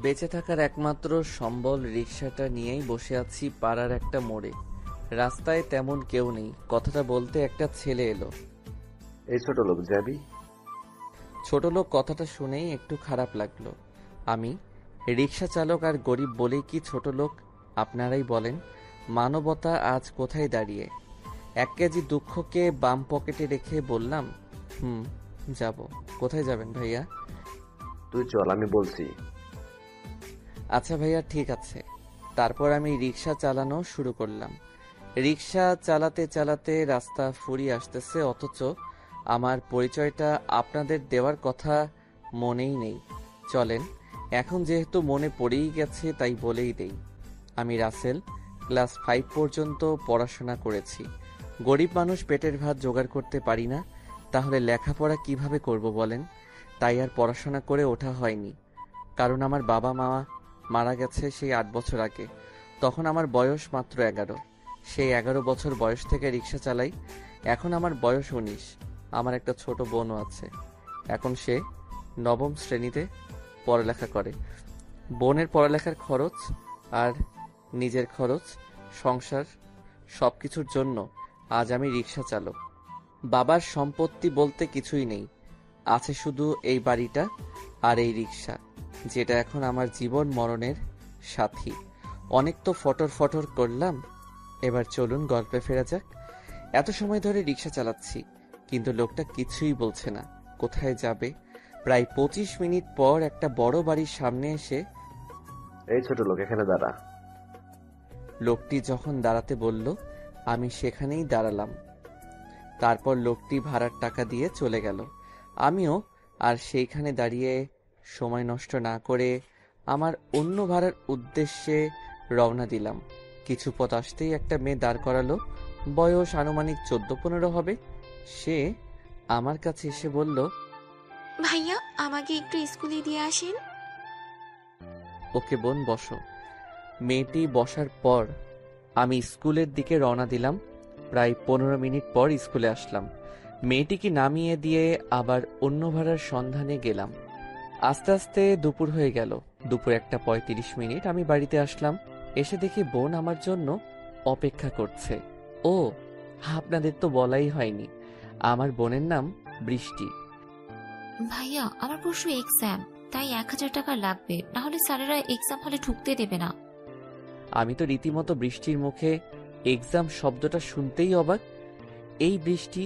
বেঁচে থাকার একমাত্র সম্বল রিকশাটা নিয়েই বসে আছি পাড়ার একটা মোড়ে। রাস্তায় তেমন কেউ নেই। কথাটা বলতে একটা ছেলে এলো। এই ছোট লোক যাবি? ছোট লোক কথাটা শুনেই একটু খারাপ লাগলো। আমি রিকশা চালক আর গরিব বলেই কি ছোট লোক? আপনারাই বলেন, মানবতা আজ কোথায় দাঁড়িয়ে? 1 কেজি দুঃখকে বাম পকেটে রেখে বললাম, যাব। কোথায় যাবেন ভাইয়া? তুই চল, আমি বলছি। আচ্ছা ভাইয়া, ঠিক আছে। তারপর আমি রিকশা চালানো শুরু করলাম। রিকশা চালাতে চালাতে রাস্তা ফুরিয়ে আসতেছে, অথচ আমার পরিচয়টা আপনাদের দেওয়ার কথা মনেই নেই। চলেন, এখন যেহেতু মনে পড়েই গেছে তাই বলেই দেই। আমি রাসেল, ক্লাস 5 পর্যন্ত পড়াশোনা করেছি। গরিব মানুষ, পেটের ভাত জোগাড় করতে পারি না, তাহলে লেখাপড়া কিভাবে করব বলেন? তাই আর পড়াশোনা করে ওঠা হয়নি। কারণ আমার বাবা মা মারা গেছে সেই 8 বছর আগে। তখন আমার বয়স মাত্র 11। সেই 11 বছর বয়স থেকে রিক্সা চালাই। এখন আমার বয়স 19। আমার একটা ছোট বোনও আছে। এখন সে 9ম শ্রেণীতে পড়ালেখা করে। বোনের পড়ালেখার খরচ আর নিজের খরচ, সংসার, সবকিছুর জন্য আজ আমি রিক্সা চালক। বাবার সম্পত্তি বলতে কিছুই নেই, আছে শুধু এই বাড়িটা আর এই রিক্সা, যেটা এখন আমার জীবন মরণের সাথী। অনেক তো ফটর ফটর করলাম, এবার চলুন গল্পে ফেরা যাক। এত সময় ধরে রিক্সা চালাচ্ছি, কিন্তু লোকটা কিছুই বলছে না কোথায় যাবে। প্রায় 25 মিনিট পর একটা বড় বাড়ির সামনে এসে, এই ছোট লোক, এখানে দাঁড়া। লোকটি যখন দাঁড়াতে বলল, আমি সেখানেই দাঁড়ালাম। তারপর লোকটি ভাড়ার টাকা দিয়ে চলে গেল। আমিও আর সেইখানে দাঁড়িয়ে সময় নষ্ট না করে আমার অন্য ভাড়ার উদ্দেশ্যে রওনা দিলাম। কিছু পথ আসতেই একটা মেয়ে দাঁড় করালো। বয়স আনুমানিক 14-15 হবে। সে আমার কাছে এসে বলল, ভাইয়া, আমাকে একটু স্কুলে দিয়ে আসেন। ওকে বোন, বসো। মেয়েটি বসার পর আমি স্কুলের দিকে রওনা দিলাম। প্রায় 15 মিনিট পর স্কুলে আসলাম। মেয়েটিকে নামিয়ে দিয়ে আবার অন্য ভাড়ার সন্ধানে গেলাম। আস্তে আস্তে দুপুর হয়ে গেল। দুপুর 1:35 আমি বাড়িতে আসলাম। এসে দেখি বোন আমার জন্য অপেক্ষা করছে। ও, আপনাদের তো বলাই হয়নি, আমার বোনের নাম বৃষ্টি। ভাইয়া, আমার পরশু এক্সাম, তাই 1000 টাকা লাগবে, না হলে স্যারেরা এক্সাম হলে ঢুকতে দেবে না। আমি তো রীতিমতো বৃষ্টির মুখে এক্সাম শব্দটা শুনতেই অবাক। এই বৃষ্টি,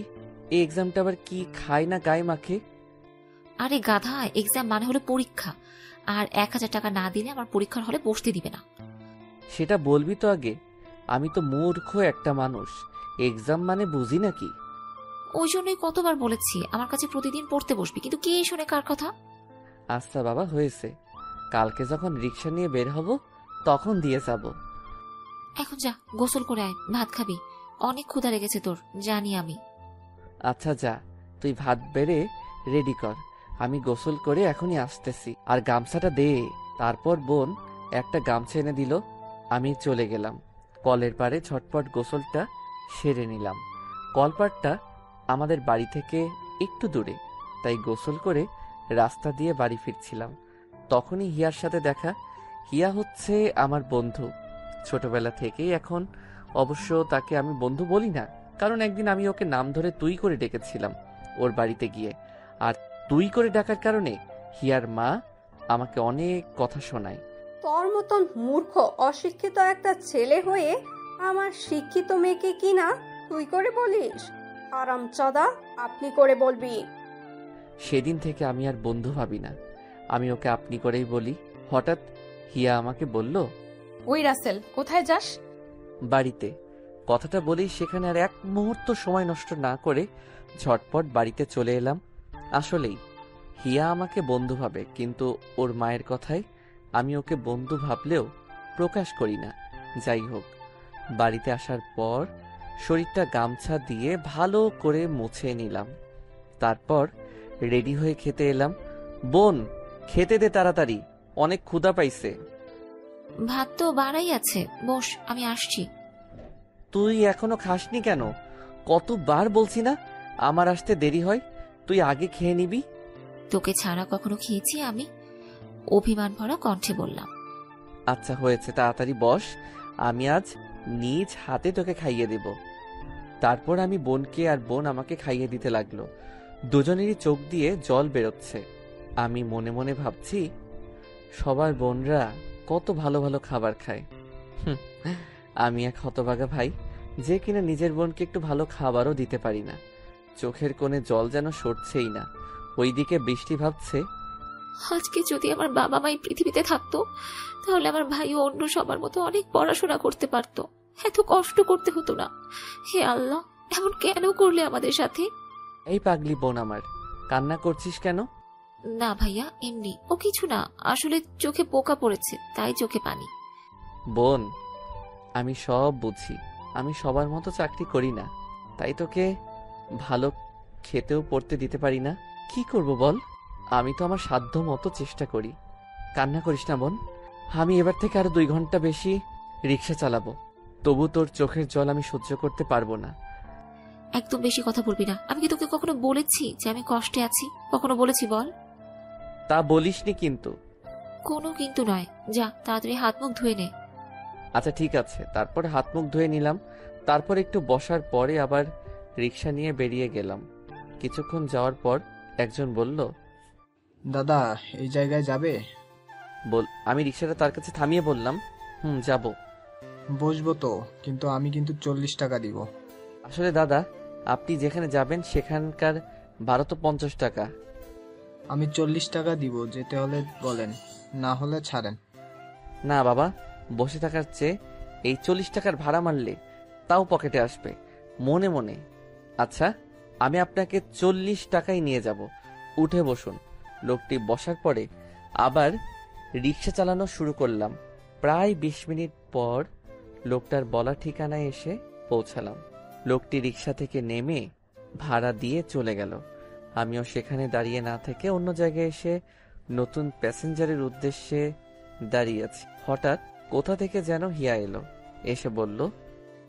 এই এক্সামটা আবার কি খায় না গায়ে মাখে? আরে গাধা, এক্সাম মানে হলো পরীক্ষা, আর 1000 টাকা না দিলে আমার পরীক্ষার হলে বসতে দিবে না। সেটা বলবি তো আগে। আমি তো মূর্খ একটা মানুষ, এক্সাম মানে বুঝি নাকি? ওই জন্যই কতবার বলেছি আমার কাছে প্রতিদিন পড়তে বসবি, কিন্তু কে শোনে কার কথা। আচ্ছা বাবা, হয়েছে। কালকে যখন রিক্সা নিয়ে বের হব তখন দিয়ে যাব। এখন যা, গোসল করে আয়, ভাত খাবি। অনেক ক্ষুধা লেগেছে তোর, জানি আমি। আচ্ছা যা, তুই ভাত বেড়ে রেডি কর, আমি গোসল করে এখনই আসতেছি। আর গামছাটা দে। তারপর বোন একটা গামছা এনে দিল। আমি চলে গেলাম কলের পাড়ে। ঝটপট গোসলটা সেরে নিলাম। কলপাড়টা আমাদের বাড়ি থেকে একটু দূরে, তাই গোসল করে রাস্তা দিয়ে বাড়ি ফিরছিলাম। তখনই হিয়ার সাথে দেখা। হিয়া হচ্ছে আমার বন্ধু ছোটবেলা থেকেই। এখন অবশ্য তাকে আমি বন্ধু বলি না, কারণ একদিন আমি ওকে নাম ধরে তুই করে ডেকেছিলাম ওর বাড়িতে গিয়ে। আর তুই করে ডাকার কারণে হিয়ার মা আমাকে অনেক কথা শোনায়। তোর মতন মূর্খ অশিক্ষিত একটা ছেলে হয়ে আমার শিক্ষিত মেয়েকে কি না তুই করে বলিস? হারামজাদা, আপনি করে বলবি। সেদিন থেকে আমি আর বন্ধু ভাবি না, আমি ওকে আপনি করেই বলি। হঠাৎ হিয়া আমাকে বলল, ওই রাসেল, কোথায় যাস? বাড়িতে। কথাটা বলেই সেখানে আর এক মুহূর্ত সময় নষ্ট না করে ঝটপট বাড়িতে চলে এলাম। আসলেই হিয়া আমাকে বন্ধু ভাবে, কিন্তু ওর মায়ের কথায় আমি ওকে বন্ধু ভাবলেও প্রকাশ করি না। যাই হোক, বাড়িতে আসার পর শরীরটা গামছা দিয়ে ভালো করে মুছে নিলাম। তারপর রেডি হয়ে খেতে এলাম। বোন, খেতে দে তাড়াতাড়ি, অনেক ক্ষুধা পাইছে। ভাত তো বাড়াই আছে, বস, আমি আসছি। তুই এখনো খাসনি কেন? কতবার বলছি না আমার আসতে দেরি হয়, তুই আগে খেয়ে নিবি। তোকে ছাড়া কখনো খেয়েছি আমি? অভিমান ভরা কণ্ঠে বললাম, আচ্ছা হয়েছে, তাড়াতাড়ি বস, আমি আজ নিজ হাতে তোকে খাইয়ে দেব। তারপর আমি বোনকে আর বোন আমাকে খাইয়ে দিতে লাগলো। দুজনেরই চোখ দিয়ে জল বেরোচ্ছে। আমি মনে মনে ভাবছি, সবার বোনরা কত ভালো ভালো খাবার খায়। হুঁ, আমি এক হতভাগা ভাই, যে কিনা নিজের বোনকে একটু ভালো খাবারও দিতে পারি না। চোখের কোণে জল যেন সরছেই না। ওইদিকে বৃষ্টি ভাবছে, আজকে যদি আমার বাবা মাই পৃথিবীতে থাকতো, তাহলে আমার ভাইও অন্য সবার মতো অনেক পড়াশোনা করতে পারতো, এত কষ্ট করতে হতো না। হে আল্লাহ, এমন কেন করলে আমাদের সাথে? এই পাগলি বোন আমার, কান্না করছিস কেন? না ভাইয়া, এমনি, ও কিছু না, আসলে চোখে পোকা পড়েছে, তাই চোখে পানি। বোন, আমি সব বুঝি। আমি সবার মতো চাকরি করি না, তাই তোকে ভালো খেতেও পড়তে দিতে পারি না। কি করব বল? আমি তো আমার সাধ্য মতো চেষ্টা করি। কান্না করিস না বোন, আমি এবার থেকে আরো 2 ঘন্টা বেশি রিক্সা চালাবো। তবু তোর চোখের জল আমি সহ্য করতে পারবো না। একদম বেশি কথা বলবি না। আমি কি তোকে কখনো বলেছি যে আমি কষ্টে আছি? কখনো বলেছি বল? তা বলিসনি কিন্তু। কোনো কিন্তু নয়, যা তাড়াতাড়ি হাত মুখ ধুয়ে নে। আচ্ছা ঠিক আছে। তারপরে হাত মুখ ধুয়ে নিলাম। তারপর একটু বসার পরে আবার রিক্সা নিয়ে বেরিয়ে গেলাম। কিছুক্ষণ যাওয়ার পর একজন বলল, দাদা এই জায়গায় যাবে? আমি রিক্সাটা তার কাছে থামিয়ে বললাম, যাব। বসবো তো, কিন্তু আমি কিন্তু 40 টাকা দিব। আসলে দাদা, আপনি যেখানে যাবেন সেখানকার ভাড়া তো 50 টাকা। আমি 40 টাকা দিব, যেতে হলে বলেন, না হলে ছাড়েন। না বাবা, বসে থাকার চেয়ে এই 40 টাকার ভাড়া মারলে তাও পকেটে আসবে মনে মনে। আচ্ছা, আমি আপনাকে 40 টাকাই নিয়ে যাব, উঠে বসুন। লোকটি বসার পরে আবার রিক্সা চালানো শুরু করলাম। প্রায় 20 মিনিট পর লোকটার বলা ঠিকানায় এসে পৌঁছালাম। লোকটি রিক্সা থেকে নেমে ভাড়া দিয়ে চলে গেল। আমিও সেখানে দাঁড়িয়ে না থেকে অন্য জায়গায় এসে নতুন প্যাসেঞ্জারের উদ্দেশ্যে দাঁড়িয়ে আছি। হঠাৎ কোথা থেকে যেন হিয়া এলো, এসে বলল,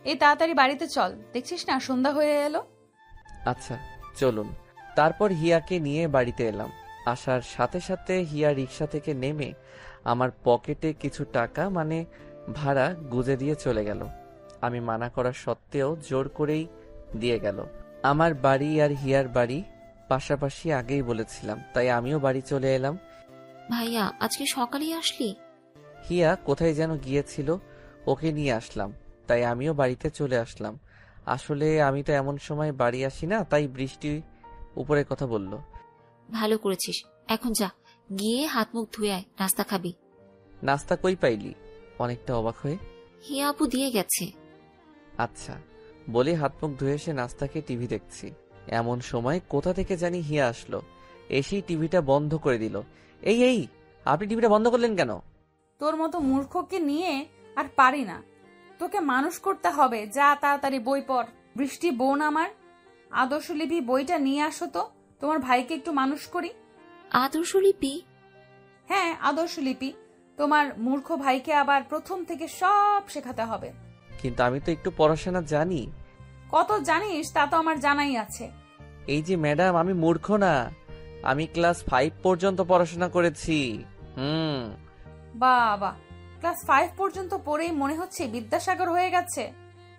এই তাড়াতাড়ি বাড়িতে চল, দেখছিস না সন্ধ্যা হয়ে এলো। আচ্ছা চলুন। তারপর হিয়াকে নিয়ে বাড়িতে এলাম। আসার সাথে সাথে হিয়া রিক্সা থেকে নেমে আমার পকেটে কিছু টাকা মানে ভাড়া গুজে দিয়ে চলে গেল। আমি মানা করা সত্ত্বেও জোর করেই দিয়ে গেল। আমার বাড়ি আর হিয়ার বাড়ি পাশাপাশি, আগেই বলেছিলাম, তাই আমিও বাড়ি চলে এলাম। ভাইয়া আজকে সকালেই আসলি? হিয়া কোথায় যেন গিয়েছিল, ওকে নিয়ে আসলাম, তাই আমিও বাড়িতে চলে আসলাম। আসলে আমি তো এমন সময় বাড়ি আসি না, তাই বৃষ্টি উপরে কথা বলল। ভালো করেছিস, এখন যা, গিয়ে হাত মুখ ধুয়ে আয়, নাস্তা খাবি। নাস্তা কই পাইলি? অনেকটা অবাক হয়ে। হিয়া আপু দিয়ে গেছে। আচ্ছা বলে হাত মুখ ধুয়ে এসে নাস্তা খেয়ে টিভি দেখছি। এমন সময় কোথা থেকে জানি হিয়া আসলো, এসেই টিভিটা বন্ধ করে দিল। এই এই, আপনি টিভিটা বন্ধ করলেন কেন? তোর মতো মূর্খকে নিয়ে আর পারি না, তোকে মানুষ করতে হবে। যা তাড়াতাড়ি বই পড়। বৃষ্টি বোন আমার, আদর্শলিপি বইটা নিয়ে আসো তো, তোমার ভাইকে একটু মানুষ করি। আদর্শলিপি? হ্যাঁ আদর্শলিপি, তোমার মূর্খ ভাইকে আবার প্রথম থেকে সব শেখাতে হবে। কিন্তু আমি তো একটু পড়াশোনা জানি। কত জানিস তা তো আমার জানাই আছে। এই যে ম্যাডাম, আমি মূর্খ না, আমি ক্লাস 5 পর্যন্ত পড়াশোনা করেছি। বাবা, ক্লাস 5 পর্যন্ত পড়েই মনে হচ্ছে বিদ্যাসাগর হয়ে গেছে।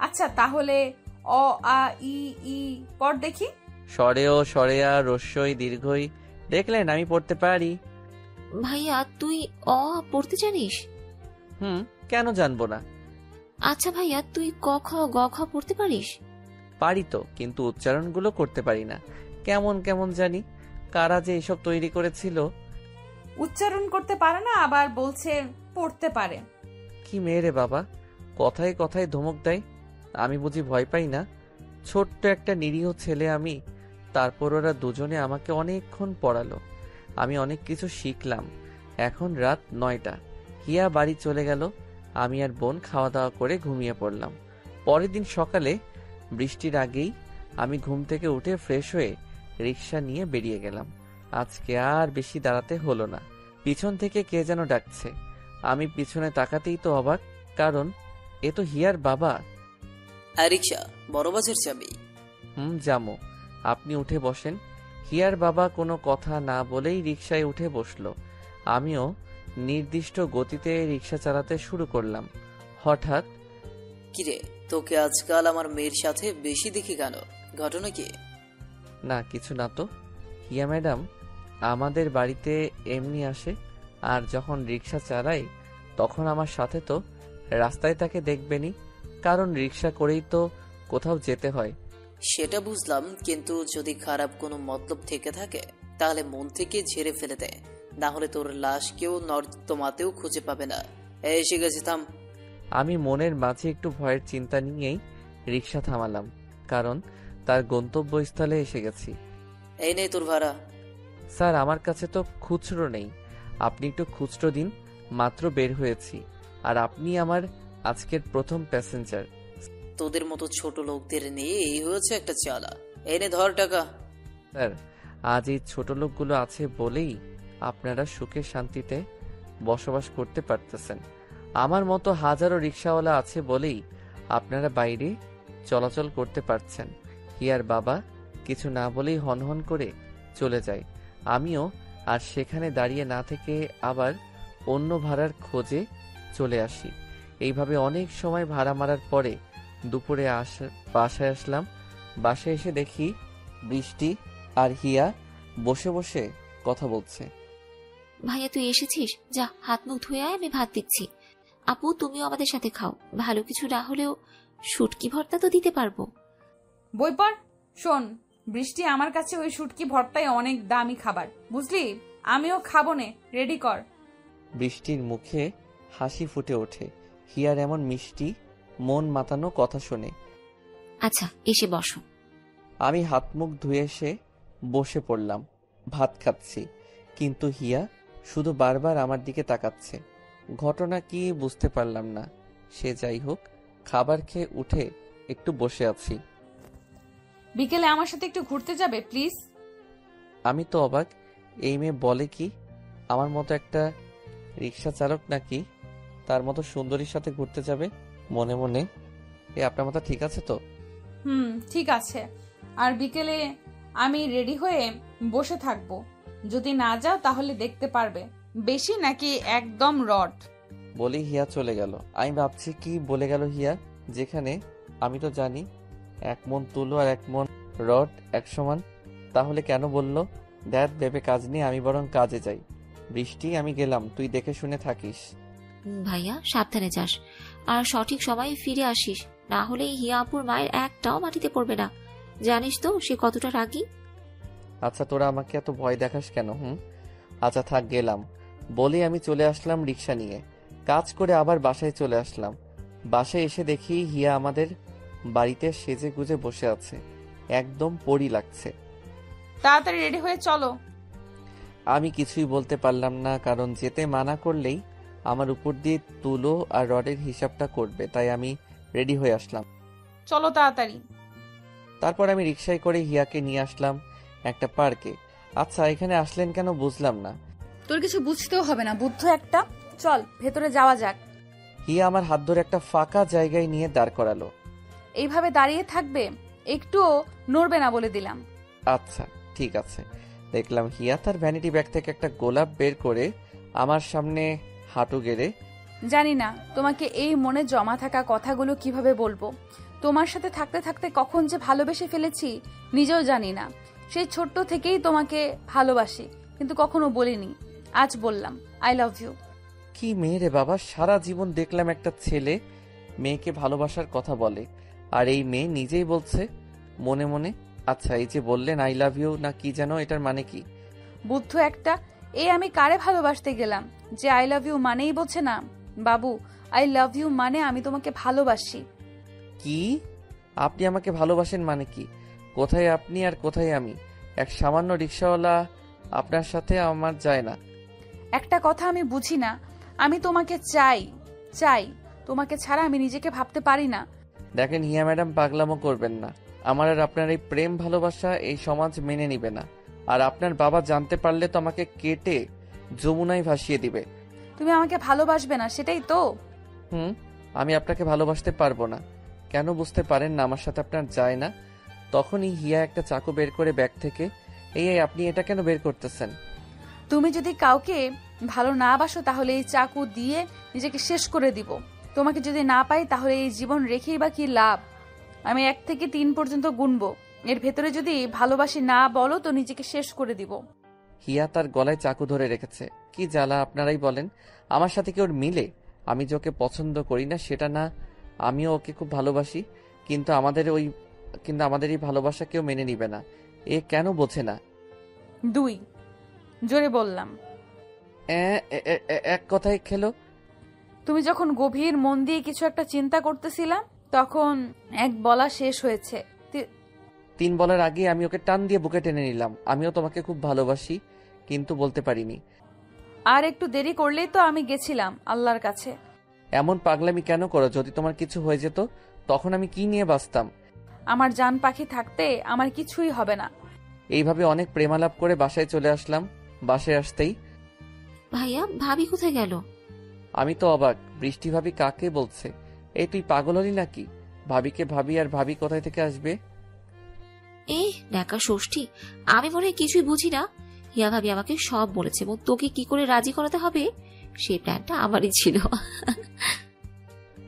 আচ্ছা তাহলে অ আ ই ই পড় দেখি। সরেও সরেয়া রস্যই দীর্ঘই, দেখলেন আমি পড়তে পারি। ভাইয়া তুই অ পড়তে জানিস? কেন জানবো না? আচ্ছা ভাইয়া তুই ক খ গ খ পড়তে পারিস? পারি তো, কিন্তু উচ্চারণগুলো করতে পারি না। কেমন কেমন জানি। কারা যে এসব তৈরি করেছিল। উচ্চারণ করতে পারে না, আবার বলছে পড়তে পারে। কি মেয়ে রে বাবা, কথায় কথায় ধমক দেয়। আমি বুঝি ভয় পাই না? ছোট্ট একটা নিরীহ ছেলে আমি। তারপর ওরা দুজনে আমাকে অনেকক্ষণ পড়ালো, আমি অনেক কিছু শিখলাম। এখন রাত 9টা। হিয়া বাড়ি চলে গেল। আমি আর বোন খাওয়া দাওয়া করে ঘুমিয়ে পড়লাম। পরের দিন সকালে বৃষ্টির আগেই আমি ঘুম থেকে উঠে ফ্রেশ হয়ে রিক্সা নিয়ে বেরিয়ে গেলাম। আজকে আর বেশি দাঁড়াতে হলো না। পিছন থেকে কে যেন ডাকছে। আমি পিছনে তাকাতেই তো অবাক, কারণ এ তো হিয়ার বাবা। রিক্সা বড় বাজার যাবি? জামো, আপনি উঠে বসেন। হিয়ার বাবা কোনো কথা না বলেই রিক্সায় উঠে বসলো। আমিও নির্দিষ্ট গতিতে রিক্সা চালাতে শুরু করলাম। হঠাৎ, কিরে, তোকে আজকাল আমার মেয়ের সাথে বেশি দেখি কেন? ঘটনা কি? না কিছু না তো। হিয়া ম্যাডাম আমাদের বাড়িতে এমনি আসে, আর যখন রিক্সা চালাই তখন আমার সাথে, তো রাস্তায় তাকে দেখবেনই, কারণ রিক্সা করেই তো কোথাও যেতে হয়। সেটা বুঝলাম, কিন্তু যদি খারাপ কোনো মতলব থেকে থাকে তাহলে মন থেকে ঝেড়ে ফেলে দে, না হলে তোর লাশ কেউ নর্দমাতেও খুঁজে পাবে না। এসে গেছি, থাম। আমি মনের মাঝে একটু ভয়ের চিন্তা নিয়েই রিক্সা থামালাম, কারণ তার গন্তব্যস্থলে এসে গেছি। এই নে তোর ভাড়া। স্যার আমার কাছে তো খুচরো নেই, আপনি একটু খুচরো দিন, মাত্র বের হয়েছি, আর আপনি আমার আজকের প্রথম প্যাসেঞ্জার। তোদের মতো ছোট লোকদের নিয়ে এই হয়েছে একটা চালা। এই নে ধর টাকা। স্যার আজ এই ছোট লোকগুলো আছে বলেই আপনারা সুখে শান্তিতে বসবাস করতে পারতেছেন। আমার মতো হাজারো রিক্সাওয়ালা আছে বলেই আপনারা বাইরে চলাচল করতে পারছেন। হিয়ার বাবা কিছু না বলেই হনহন করে চলে যায়, আমিও আর সেখানে দাঁড়িয়ে না থেকে আবার অন্য ভাড়ার খোঁজে চলে আসি। এইভাবে অনেক সময় ভাড়া মারার পরে দুপুরে বাসায় আসলাম। বাসায় এসে দেখি বৃষ্টি আর হিয়া বসে বসে কথা বলছে। ভাইয়া তুই এসেছিস, যা হাত মুখ ধুয়ে আয়, আমি ভাত দিচ্ছি। আপু তুমিও আমাদের সাথে খাও, ভালো কিছু না হলেও শুটকি ভর্তা তো দিতে পারবো। বই পড়। শোন বৃষ্টি, আমার কাছে ওই শুটকি ভর্তাই অনেক দামি খাবার, বুঝলি? আমিও খাবো নে, রেডি কর। বৃষ্টির মুখে হাসি ফুটে ওঠে হিয়ার এমন মিষ্টি মন মাতানো কথা শুনে। আচ্ছা এসে বসো। আমি হাত মুখ ধুয়ে এসে বসে পড়লাম, ভাত খাচ্ছি, কিন্তু হিয়া শুধু বারবার আমার দিকে তাকাচ্ছে। ঘটনা কি বুঝতে পারলাম না। সে যাই হোক, খাবার খেয়ে উঠে একটু বসে আছি। বিকেলে আমার সাথে একটু ঘুরতে যাবে প্লিজ? আমি তো অবাক, এই মেয়ে বলে কি? আমার মতো একটা রিক্সা চালক নাকি তার মতো সুন্দরীর সাথে ঘুরতে যাবে? মনে মনে আপনার মাথা ঠিক আছে তো? ঠিক আছে। আর বিকেলে আমি রেডি হয়ে বসে থাকবো, যদি না যাও তাহলে দেখতে পারবে বেশি নাকি একদম রড। বলি হিয়া চলে গেল। আমি ভাবছি কি বলে গেল হিয়া, যেখানে আমি তো জানি 1 মন তুলো আর 1 মন রড 1 সমান। তাহলে কেন বললো? দ্যাট ভেবে কাজ নিয়ে আমি বরং কাজে যাই। বৃষ্টি আমি গেলাম, তুই দেখে শুনে থাকিস। ভাইয়া সাবধানে যাস, আর সঠিক সময়ে ফিরে আসিস, না হলে হিয়া আপুর মায়ের একটাও মাটিতে পড়বে না। জানিস তো সে কতটা রাগী। আচ্ছা তোরা আমাকে এত ভয় দেখাস কেন? আচ্ছা থাক, গেলাম বলে আমি চলে আসলাম রিক্সা নিয়ে। কাজ করে আবার বাসায় চলে আসলাম। বাসায় এসে দেখি হিয়া আমাদের বাড়িতে সেজে গুজে বসে আছে, একদম পরী লাগছে। তাড়াতাড়ি রেডি হয়ে চলো। আমি কিছুই বলতে পারলাম না, কারণ যেতে মানা করলেই আমার উপর দিয়ে তুলো আর রডের হিসাবটা করবে, তাই আমি রেডি হয়ে আসলাম। চলো তাড়াতাড়ি। তারপর আমি রিক্সায় করে হিয়াকে নিয়ে আসলাম একটা পার্কে। আচ্ছা এখানে আসলেন কেন বুঝলাম না। তোর কিছু বুঝতেও হবে না, বুদ্ধ একটা। চল ভেতরে যাওয়া যাক। হিয়া আমার হাত ধরে একটা ফাঁকা জায়গায় নিয়ে দাঁড় করালো। এইভাবে দাঁড়িয়ে থাকবে, একটুও নড়বে না বলে দিলাম। আচ্ছা ঠিক আছে। দেখলাম হিয়া তার ভ্যানিটি ব্যাগ থেকে একটা গোলাপ বের করে আমার সামনে হাঁটু গেড়ে। জানি না তোমাকে এই মনে জমা থাকা কথাগুলো কিভাবে বলবো। তোমার সাথে থাকতে থাকতে কখন যে ভালোবেসে ফেলেছি নিজেও জানি না। সেই ছোট্ট থেকেই তোমাকে ভালোবাসি, কিন্তু কখনো বলিনি। আজ বললাম আই লাভ ইউ। কি মেয়ে রে বাবা, সারা জীবন দেখলাম একটা ছেলে মেয়েকে ভালোবাসার কথা বলে, আর এই মেয়ে নিজেই বলছে মনে মনে। আচ্ছা এই যে বললেন আই লাভ ইউ না কি যেন, এটার মানে কি? বুদ্ধ একটা, আমি কারে ভালোবাসতে গেলাম যে আই লাভ ইউ মানেই বোঝে না? বাবু, আই লাভ ইউ মানে আমি তোমাকে ভালোবাসি। কি? আপনি আমাকে ভালোবাসেন মানে কি? কোথায় আপনি আর কোথায় আমি? এক সামান্য রিক্সাওয়ালা আপনার সাথে আমার যায় না। একটা কথা আমি বুঝি না, আমি তোমাকে চাই চাই, তোমাকে ছাড়া আমি নিজেকে ভাবতে পারি না। দেখেন হিয়া ম্যাডাম, পাগলামো করবেন না। আমার আর আপনার এই প্রেম ভালোবাসা এই সমাজ মেনে নিবে না, আর আপনার বাবা জানতে পারলে তো আমাকে কেটে যমুনায় ভাসিয়ে দিবে। তুমি আমাকে ভালোবাসবে না সেটাই তো? আমি আপনাকে ভালোবাসতে পারবো না। কেন বুঝতে পারেন না আমার সাথে আপনার যায় না? তখনই হিয়া একটা চাকু বের করে ব্যাগ থেকে। এই আপনি এটা কেন বের করতেছেন? তুমি যদি কাউকে ভালো না বাসো তাহলে এই চাকু দিয়ে নিজেকে শেষ করে দিব। তোমাকে যদি না পাই তাহলে এই জীবন রেখেই বা কি লাভ? আমি 1 থেকে 3 পর্যন্ত গুনবো, এর ভেতরে যদি ভালোবাসি না বলো তো নিজেকে শেষ করে দিব। হিয়া তার গলায় চাকু ধরে রেখেছে। কি জ্বালা, আপনারাই বলেন। আমার সাথে কি ওর মিলে? আমি যে ওকে পছন্দ করি না সেটা না, আমিও ওকে খুব ভালোবাসি, কিন্তু আমাদের এই ভালোবাসা কেউ মেনে নিবে না। এ কেন বোঝে না? 2 জোরে বললাম। এক কথায় খেলো। তুমি যখন গভীর মন দিয়ে কিছু একটা চিন্তা করতেছিলাম তখন 1 বলা শেষ হয়েছে। 3 বলার আগে আমি ওকে টান দিয়ে বুকে টেনে নিলাম। আমিও তোমাকে খুব ভালোবাসি, কিন্তু বলতে পারিনি। আর একটু দেরি করলেই তো আমি গেছিলাম আল্লাহর কাছে। এমন পাগলামি কেন করো? যদি তোমার কিছু হয়ে যেত তখন আমি কি নিয়ে বাঁচতাম? আমার জান পাখি থাকতে আমার কিছুই হবে না। এইভাবে অনেক প্রেমালাপ করে বাসায় চলে আসলাম। বাসায় আসতেই ভাইয়া, ভাবি কোথায় গেল? আমি তো অবাক। বৃষ্টি ভাবি কাকে বলছে? এই তুই পাগল হলি নাকি? ভাবিকে ভাবি আর ভাবি কোথায় থেকে আসবে? ন্যাকা ষষ্ঠী, আমি মনে হয় কিছুই বুঝি না। হিয়া ভাবি আমাকে সব বলেছে এবং তোকে কি করে রাজি করাতে হবে সেই প্ল্যানটা আমারই ছিল।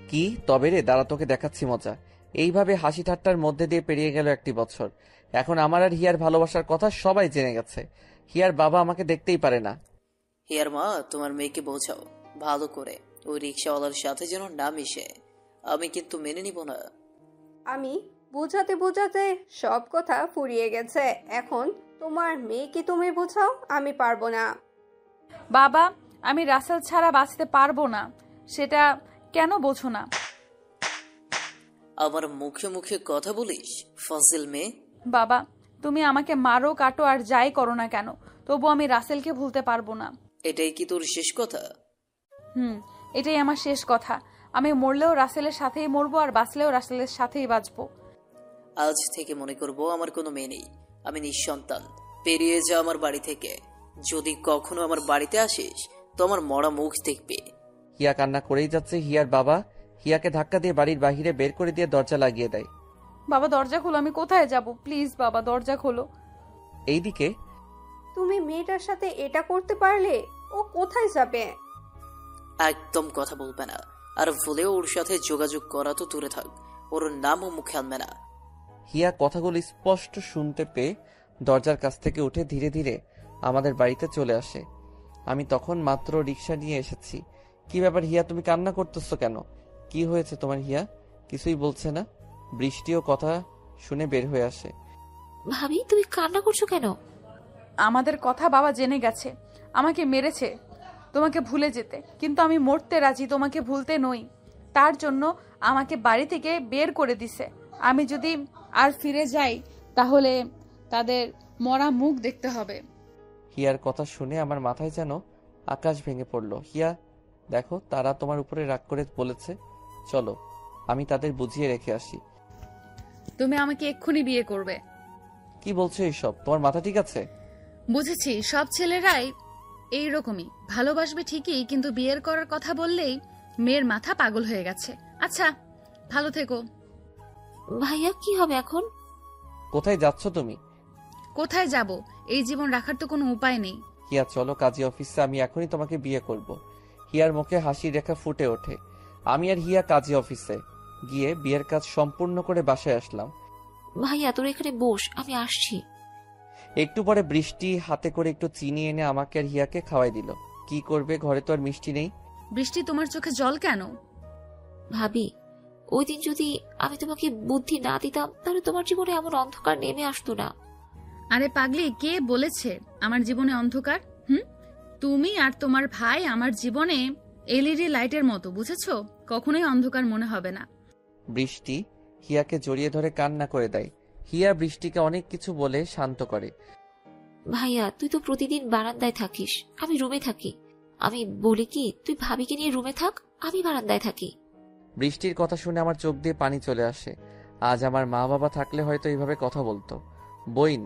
কি তবে রে, দাঁড়া তোকে দেখাচ্ছি মজা। এইভাবে হাসি ঠাট্টার মধ্যে দিয়ে পেরিয়ে গেল 1 বছর। এখন আমার আর হিয়ার ভালোবাসার কথা সবাই জেনে গেছে। হিয়ার বাবা আমাকে দেখতেই পারে না। হিয়ার মা, তোমার মেয়েকে বোঝাও ভালো করে, ওই রিক্সাওয়ালার সাথে যেন না মিশে। আমি কিন্তু মেনে নিব না। আমি বোঝাতে বোঝাতে সব কথা ফুরিয়ে গেছে। এখন তোমার মেয়েকে তুমি বোঝাও, আমি পারবো না। বাবা, আমি রাসেল ছাড়া বাঁচতে পারবো না, সেটা কেন বোঝো না? আমার মুখে মুখে কথা বলিস ফাজিল মেয়ে। বাবা, তুমি আমাকে মারো কাটো আর যাই করো না কেন, তবু আমি রাসেলকে ভুলতে পারবো না। এটাই কি তোর শেষ কথা? এটাই আমার শেষ কথা। আমি মরলেও রাসেলের সাথেই মরবো আর বাঁচলেও রাসেলের সাথেই বাঁচবো। আজ থেকে মনে করব আমার কোনো মেয়ে নেই, আমি নিঃসন্তান। পেরিয়ে যা আমার বাড়ি থেকে। যদি কখনো আমার বাড়িতে আসিস তো আমার মরা মুখ দেখবে। হিয়া কান্না করেই যাচ্ছে। হিয়ার বাবা হিয়াকে ধাক্কা দিয়ে বাড়ির বাহিরে বের করে দিয়ে দরজা লাগিয়ে দেয়। বাবা দরজা খোলো, আমি কোথায় যাব? প্লিজ বাবা দরজা খোলো। এইদিকে তুমি মেয়েটার সাথে এটা করতে পারলে? ও কোথায় যাবে? একদম কথা বলবে না, আর ভুলেও ওর সাথে যোগাযোগ করা তো দূরে থাক, ওর নামও মুখে আনবে না। হিয়া কথাগুলো স্পষ্ট শুনতে পেয়ে দরজার কাছ থেকে উঠে ধীরে ধীরে আমাদের বাড়িতে চলে আসে। আমি তখন মাত্র রিক্সা নিয়ে এসেছি। কি ব্যাপার হিয়া, তুমি কান্না করতেছো কেন? কি হয়েছে তোমার হিয়া? কিছুই বলছে না। বৃষ্টিও কথা শুনে বের হয়ে আসে। ভাবি, তুমি কান্না করছো কেন? আমাদের কথা বাবা জেনে গেছে। আমাকে মেরেছে তোমাকে ভুলে যেতে, কিন্তু আমি মরতে রাজি, তোমাকে ভুলতে নই। তার জন্য আমাকে বাড়ি থেকে বের করে দিছে। আমি যদি আর ফিরে যাই তাহলে তাদের মরা মুখ দেখতে হবে। হিয়ার কথা শুনে আমার মাথায় যেন আকাশ ভেঙে পড়ল। হিয়া দেখো, তারা তোমার উপরে রাগ করে বলেছে, চলো আমি তাদের বুঝিয়ে রেখে আসি। তুমি আমাকে এক্ষুনি বিয়ে করবে? কি বলছো এইসব? তোমার মাথা ঠিক আছে? বুঝেছি, সব ছেলেরাই এইরকমই, ভালোবাসবে ঠিকই, কিন্তু বিয়ের করার কথা বললেই মেয়ের মাথা পাগল হয়ে গেছে। আচ্ছা, ভালো থেকো। ভাইয়া, কি হবে এখন? কোথায় যাচ্ছ তুমি? কোথায় যাব? এই জীবন রাখার তো কোনো উপায় নেই। হিয়া চলো কাজী অফিসে, আমি এখনই তোমাকে বিয়ে করব। হিয়ার মুখে হাসির রেখা ফুটে ওঠে। আমি আর হিয়া কাজী অফিসে গিয়ে বিয়ের কাজ সম্পূর্ণ করে বাসায় আসলাম। ভাইয়া, তোর এখানে বস, আমি আসছি। একটু পরে বৃষ্টি হাতে করে একটু চিনি এনে আমাকে আর হিয়াকে খাওয়াই দিল। কি করবে, ঘরে তো আর মিষ্টি নেই। বৃষ্টি, তোমার চোখে জল কেন? ভাবি, ওই দিন যদি আমি তোমাকে বুদ্ধি না দিতাম তাহলে তোমার জীবনে এমন অন্ধকার নেমে আসতো না। আরে পাগলি, কে বলেছে আমার জীবনে অন্ধকার? তুমি আর তোমার ভাই আমার জীবনে এলইডি লাইটের মতো, বুঝেছো? কখনোই অন্ধকার মনে হবে না। বৃষ্টি হিয়াকে জড়িয়ে ধরে কান্না করে দেয়। হিয়া বৃষ্টিকে অনেক কিছু বলে শান্ত করে। ভাইয়া, তুই তো প্রতিদিন বারান্দায় থাকিস, আমি রুমে থাকি। আমি বলি কি, তুই ভাবিকে নিয়ে রুমে থাক, আমি বারান্দায় থাকি। বৃষ্টির কথা শুনে আমার চোখ দিয়ে পানি চলে আসে। আজ আমার মা বাবা থাকলে হয়তো এইভাবে কথা বলতো। বইন,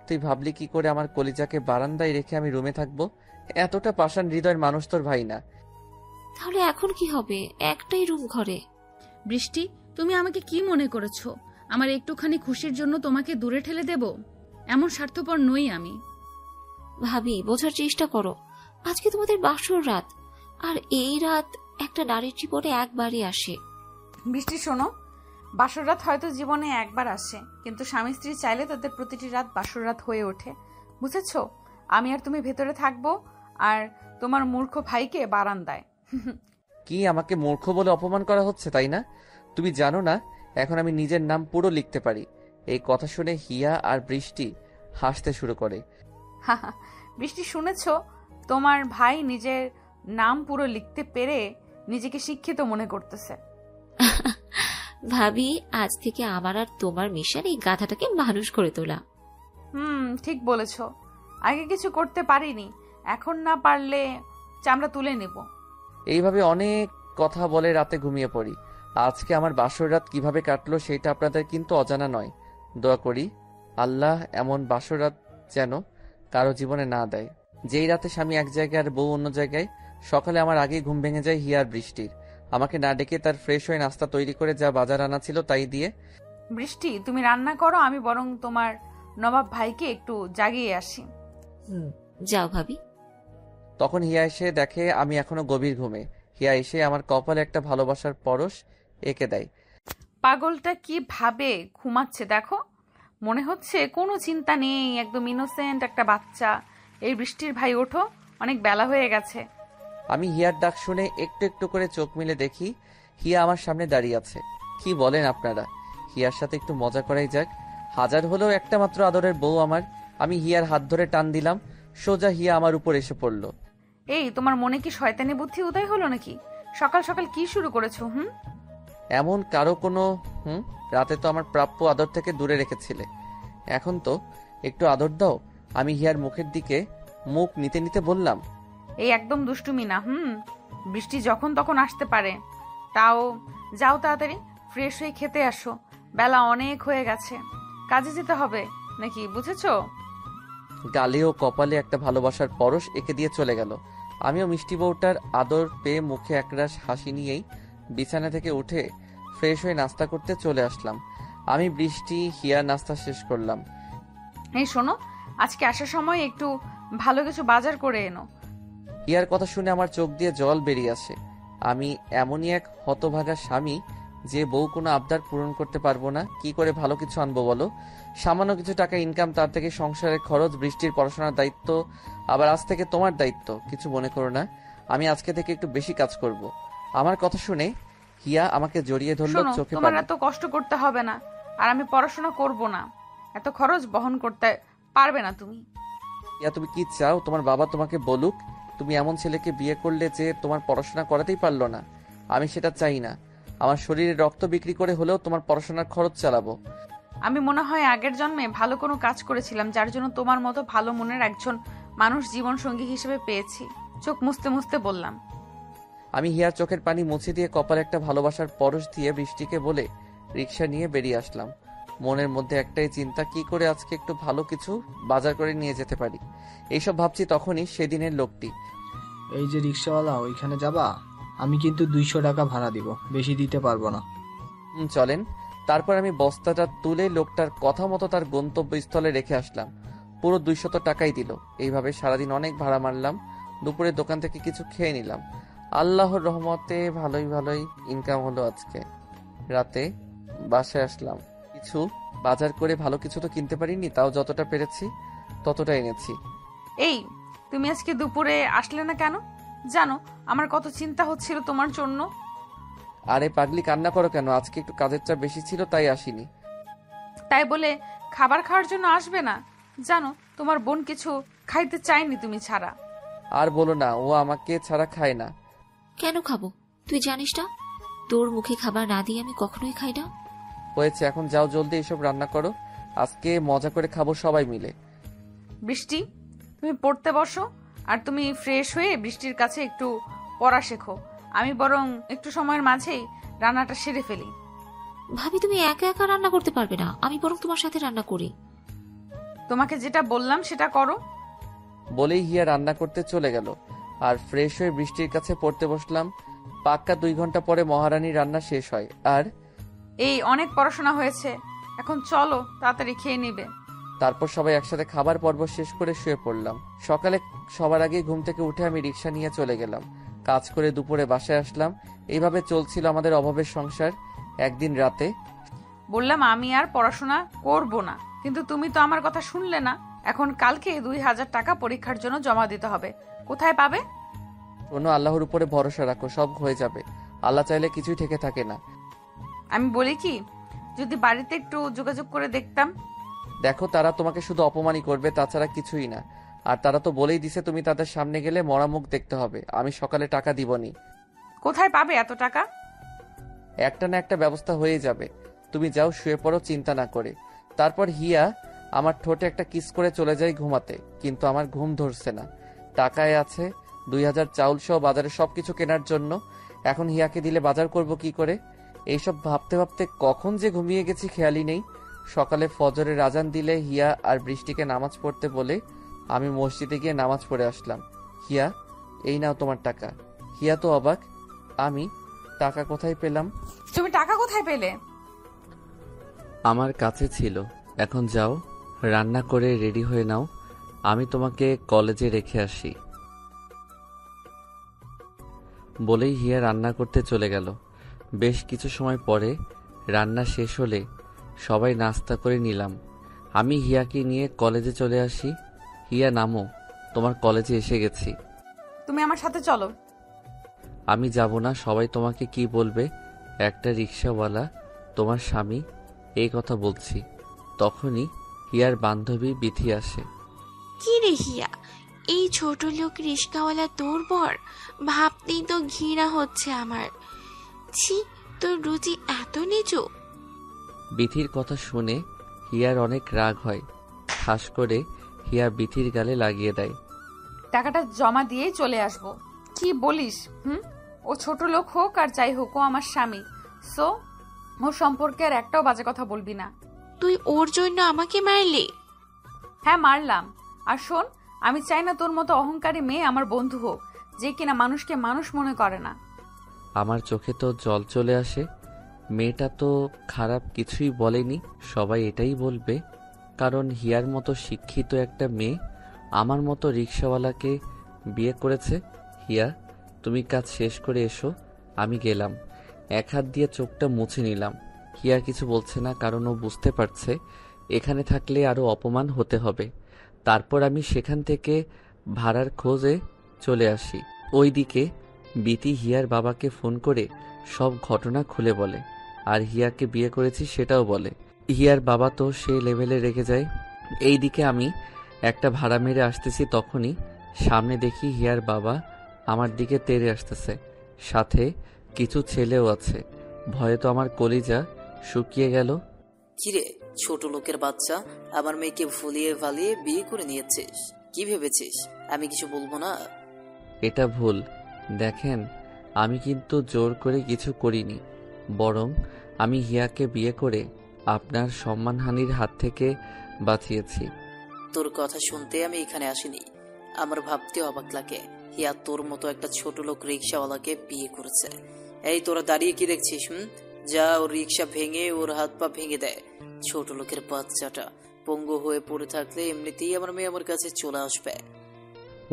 তুই ভাবলি কি করে আমার কলিজাকে বারান্দায় রেখে আমি রুমে থাকবো? এতটা পাষাণ হৃদয়ের মানুষ তোর ভাই না। তাহলে এখন কি হবে? একটাই রুম ঘরে। বৃষ্টি, তুমি আমাকে কি মনে করেছো? আমার একটুখানি খুশির জন্য তোমাকে দূরে ঠেলে দেব? এমন স্বার্থপর নই আমি। ভাবি, বোঝার চেষ্টা করো। আজকে তোমাদের বাসর রাত, আর এই রাত একটা নারীর জীবনে একবারই আসে। বৃষ্টি শোনো, বাসর রাত হয়তো জীবনে একবার আসে, কিন্তু স্বামী স্ত্রী চাইলে তাদের প্রতিটি রাত বাসর রাত হয়ে ওঠে, বুঝেছো? আমি আর তুমি ভেতরে থাকবো, আর তোমার মূর্খ ভাইকে বারান্দায়। কি আমাকে মূর্খ বলে অপমান করা হচ্ছে, তাই না? তুমি জানো না এখন আমি নিজের নাম পুরো লিখতে পারি। এই কথা শুনে হিয়া আর বৃষ্টি হাসতে শুরু করে। হাহা, বৃষ্টি শুনেছো? তোমার ভাই নিজের নাম পুরো লিখতে পেরে নিজেকে শিক্ষিত মনে করতেছে। ভাবি, আজ থেকে আমার আর তোমার মিশন এই গাধাটাকে মানুষ করে তোলা। ঠিক বলেছো। আগে কিছু করতে পারিনি, এখন না পারলে চামড়া তুলে নেব। এইভাবে অনেক কথা বলে রাতে ঘুমিয়ে পড়ি। আজকে আমার বাসর রাত কিভাবে কাটলো সেটা আপনাদের কিন্তু অজানা নয়। দোয়া করি আল্লাহ এমন বাসর রাত যেন কারো জীবনে না দেয়, যেই রাতে স্বামী এক জায়গায় আর বউ অন্য জায়গায়। সকালে আমার আগেই ঘুম ভেঙে যায় হিয়ার বৃষ্টির। আমাকে না ডেকে তার ফ্রেশ হয়ে নাস্তা তৈরি করে যা বাজার আনা ছিল তাই দিয়ে। বৃষ্টি, তুমি রান্না করো, আমি বরং তোমার নবাব ভাইকে একটু জাগিয়ে আসি। যাও ভাবি। তখন হিয়া এসে দেখে আমি এখনো গভীর ঘুমে। হিয়া এসে আমার কপালে একটা ভালোবাসার পরশ এঁকে দেয়। পাগলটা কি ভাবে ঘুমাচ্ছে দেখো, মনে হচ্ছে কোনো চিন্তা নেই, একদম ইনোসেন্ট একটা বাচ্চা। এই বৃষ্টির ভাই ওঠো, অনেক বেলা হয়ে গেছে। আমি হিয়ার ডাক শুনে একটু একটু করে চোখ মিলে দেখি হিয়া আমার সামনে দাঁড়িয়ে আছে। কি বলেন আপনারা? হিয়ার সাথে একটু মজা করাই যাক। হাজার হলেও একটা মাত্র আদরের বউ আমার। আমি হিয়ার হাত ধরে টান দিলাম, সোজা হিয়া আমার উপর এসে পড়ল। এই, তোমার মনে কি শয়তানি বুদ্ধি উদয় হলো নাকি? সকাল সকাল কি শুরু করেছো? এমন কারো কোনো রাতে তো আমার প্রাপ্য আদর থেকে দূরে রেখেছিলে, এখন তো একটু আদর দাও। আমি হিয়ার মুখের দিকে মুখ নিতে নিতে বললাম, এই একদম দুষ্টুমি না। বৃষ্টি যখন তখন আসতে পারে। তাও যাও তাড়াতাড়ি ফ্রেশ হয়ে খেতে আসো, বেলা অনেক হয়ে গেছে, কাজে যেতে হবে নাকি, বুঝেছো? গালে ও কপালে একটা ভালোবাসার পরশ এঁকে দিয়ে চলে গেল। আমিও মিষ্টি বউটার আদর পেয়ে মুখে একরাশ হাসি নিয়েই বিছানা থেকে উঠে ফ্রেশ হয়ে নাস্তা করতে চলে আসলাম। আমি বৃষ্টি হিয়া নাস্তা শেষ করলাম। এই শোনো, আজকে আসার সময় একটু ভালো কিছু বাজার করে এনো। হিয়ার কথা শুনে আমার চোখ দিয়ে জল বেরিয়ে আসে। আমি এমনই এক হতভাগা স্বামী যে বউ কোনো আবদার পূরণ করতে পারবো না। কি করে ভালো কিছু আনবো বলো? সামান্য কিছু টাকা ইনকাম, তার থেকে সংসারের খরচ, বৃষ্টির পড়াশোনার দায়িত্ব, আবার আজ থেকে তোমার দায়িত্ব। কিছু মনে করো না, আমি আজকে থেকে একটু বেশি কাজ করব। আমার কথা শুনে হিয়া আমাকে জড়িয়ে ধরলো। শোনো, চোখে তোমার পানি। এত কষ্ট করতে হবে না, আর আমি পড়াশোনা করব না, এত খরচ বহন করতে পারবে না তুমি। হিয়া, তুমি কি চাও তোমার বাবা তোমাকে বলুক তুমি এমন ছেলেকে বিয়ে করলে যে তোমার পড়াশোনা করাতেই পারলো না? আমি সেটা চাই না। আমার শরীরে রক্ত বিক্রি করে হলেও তোমার পড়াশোনার খরচ চালাবো। আমি মনে হয় আগের জন্মে ভালো কোনো কাজ করেছিলাম, যার জন্য তোমার মতো ভালো মনের একজন মানুষ জীবন সঙ্গী হিসেবে পেয়েছি। চোখ মুছতে মুছতে বললাম। আমি হিয়ার চোখের পানি মুছে দিয়ে কপালে একটা ভালোবাসার পরশ দিয়ে বৃষ্টিকে বলে রিক্সা নিয়ে বেরিয়ে আসলাম। মনের মধ্যে একটাই চিন্তা, কি করে আজকে একটু ভালো কিছু বাজার করে নিয়ে যেতে পারি। এইসব ভাবছি তখনই সেদিনের লোকটি। এই যে রিক্সাওয়ালা, ওইখানে যাবা? আমি কিন্তু 200 টাকা ভাড়া দিব, বেশি দিতে পারবো না। চলেন। তারপর আমি বস্তাটা তুলে লোকটার কথা মতো তার গন্তব্যস্থলে রেখে আসলাম। পুরো 200 টাকাই দিল। এইভাবে সারাদিন অনেক ভাড়া মারলাম। দুপুরে দোকান থেকে কিছু খেয়ে নিলাম। আল্লাহর রহমতে ভালোই ইনকাম হলো আজকে। রাতে বাসায় আসলাম। কিছু বাজার করে ভালো কিছু তো কিনতে পারিনি, তাও যতটা পেরেছি ততটা এনেছি। এই, তুমি আজকে দুপুরে আসলে না কেন? জানো আমার কত চিন্তা হচ্ছিল তোমার জন্য। আরে পাগলি, কান্না করো কেন? আজকে একটু কাজের চাপ বেশি ছিল তাই আসিনি। তাই বলে খাবার খাওয়ার জন্য আসবে না? জানো তোমার বোন কিছু খাইতে চায়নি তুমি ছাড়া। আর বলো না, ও আমাকে ছাড়া খায় না। কেন খাবো? তুই জানিস না তোর মুখে খাবার না দিয়ে আমি কখনোই খাই না। হয়েছে, এখন যাও জলদি এসব রান্না করো। আজকে মজা করে খাবো সবাই মিলে। বৃষ্টি, তুমি পড়তে বসো, আর তুমি ফ্রেশ হয়ে বৃষ্টির কাছে একটু পড়া শেখো। আমি বরং একটু সময়ের মাঝেই রান্নাটা সেরে ফেলি। ভাবি, তুমি একা একা রান্না করতে পারবে না, আমি বরং তোমার সাথে রান্না করি। তোমাকে যেটা বললাম সেটা করো। বলেই হিয়া রান্না করতে চলে গেল, আর ফ্রেশ হয়ে বৃষ্টির কাছে পড়তে বসলাম। পাক্কা 2 ঘন্টা পরে মহারানী রান্না শেষ হয়। আর এই অনেক পড়াশোনা হয়েছে, এখন চলো তাড়াতাড়ি খেয়ে নিবে। তারপর সবাই একসাথে খাবার পর্ব শেষ করে শুয়ে পড়লাম। সকালে সবার আগে ঘুম থেকে উঠে আমি রিক্সা নিয়ে চলে গেলাম। কাজ করে দুপুরে বাসায় আসলাম। এইভাবে চলছিল আমাদের অভাবের সংসার। একদিন রাতে বললাম আমি আর পড়াশোনা করব না, কিন্তু তুমি তো আমার কথা শুনলে না। এখন কালকে 2000 টাকা পরীক্ষার জন্য জমা দিতে হবে। কোথায় পাবে? শোনো, আল্লাহর উপরে ভরসা রাখো, সব হয়ে যাবে। আল্লাহ চাইলে কিছুই থেকে থাকে না। আমি বলি কি, যদি বাড়িতে একটু যোগাযোগ করে দেখতাম। দেখো, তারা তোমাকে শুধু অপমানই করবে, তাছাড়া কিছুই না। আর তারা তো বলেই দিছে তুমি তাদের সামনে গেলে মরা মুখ দেখতে হবে। আমি সকালে টাকা দিবনি। কোথায় পাবে এত টাকা? একটা না একটা ব্যবস্থা হয়ে যাবে। তুমি যাও, শুয়ে পড়ো চিন্তা না করে। তারপর হিয়া আমার ঠোঁটে একটা কিস করে চলে যায় ঘুমাতে, কিন্তু আমার ঘুম ধরছে না। টাকায় আছে 2000 চাউল সহ বাজারে সবকিছু কেনার জন্য। এখন হিয়াকে দিলে বাজার করব কি করে? এইসব ভাবতে ভাবতে কখন যে ঘুমিয়ে গেছি খেয়ালই নেই। সকালে ফজরের আজান দিলে হিয়া আর বৃষ্টিকে নামাজ পড়তে বলে আমি মসজিদে গিয়ে নামাজ পড়ে আসলাম। হিয়া, এই নাও তোমার টাকা। হিয়া তো অবাক, আমি টাকা কোথায় পেলাম? তুমি টাকা কোথায় পেলে? আমার কাছে ছিল। এখন যাও, রান্না করে রেডি হয়ে নাও, আমি তোমাকে কলেজে রেখে আসি। বলেই হিয়া রান্না করতে চলে গেল। বেশ কিছু সময় পরে রান্না শেষ হলে সবাই নাস্তা করে নিলাম। আমি হিয়াকে নিয়ে কলেজে চলে আসি। হিয়া, নামো, তোমার কলেজে এসে গেছি। তুমি আমার সাথে চলো। আমি যাব না, সবাই তোমাকে কি বলবে? একটা রিক্সাওয়ালা তোমার স্বামী, এই কথা বলছি। তখনই হিয়ার বান্ধবী বিথি আসে। কি রে হিয়া, এই ছোট লোক রিস্কাওয়ালা তোর বর? ভাবতেই তো ঘৃণা হচ্ছে আমার। ছি, তোর রুচি এত নিচু। বিথির কথা শুনে হিয়ার অনেক রাগ হয়। ঠাস করে হিয়া বিথির গালে লাগিয়ে দেয়। টাকাটা জমা দিয়েই চলে আসবো। কি বলিস? ও ছোট লোক হোক আর যাই হোক, ও আমার স্বামী। সো ও সম্পর্কে আর একটাও বাজে কথা বলবি না। তুই ওর জন্য আমাকে মারলি? হ্যাঁ, মারলাম। আর শোন, আমি চাই না তোর মতো অহংকারী মেয়ে আমার বন্ধু হোক, যে কিনা মানুষকে মানুষ মনে করে না। আমার চোখে তো জল চলে আসে। মেয়েটা তো খারাপ কিছুই বলেনি, সবাই এটাই বলবে, কারণ হিয়ার মতো শিক্ষিত একটা মেয়ে আমার মতো রিক্সাওয়ালাকে বিয়ে করেছে। হিয়া, তুমি কাজ শেষ করে এসো, আমি গেলাম। এক হাত দিয়ে চোখটা মুছে নিলাম। হিয়া কিছু বলছে না, কারণ ও বুঝতে পারছে এখানে থাকলে আরো অপমান হতে হবে। তারপর আমি সেখান থেকে ভাড়ার খোঁজে চলে আসি। ওইদিকে বিতি হিয়ার বাবাকে ফোন করে সব ঘটনা খুলে বলে, আর হিয়াকে বিয়ে করেছি সেটাও বলে। হিয়ার বাবা তো সেই লেভেলে রেগে যায়। এইদিকে আমি একটা ভাড়া মেরে আসতেছি, তখনই সামনে দেখি হিয়ার বাবা আমার দিকে তেড়ে আসতেছে, সাথে কিছু ছেলেও আছে। ভয়ে তো আমার কলিজা শুকিয়ে গেল। কিরে ছোট লোকের বাচ্চা, আমার মেয়েকে ভুলিয়ে ভালিয়ে বিয়ে করে নিয়েছিস? কি ভেবেছিস আমি কিছু বলবো না? এটা ভুল। দেখেন, আমি কিন্তু জোর করে কিছু করিনি, বরং আমি হিয়াকে বিয়ে করে আপনার সম্মানহানির হাত থেকে বাঁচিয়েছি। তোর কথা শুনতে আমি এখানে আসিনি। আমার ভাবতে অবাক লাগে, হিয়া তোর মতো একটা ছোট লোক রিক্সাওয়ালাকে বিয়ে করেছে। এই তোরা দাঁড়িয়ে কি দেখছিস? যা ওর রিক্সা ভেঙে ওর হাত পা ভেঙে দেয়। ছোট লোকের বাচ্চাটা পঙ্গু হয়ে পড়ে থাকলে এমনিতেই আমার মেয়ে আমার কাছে চলে আসবে।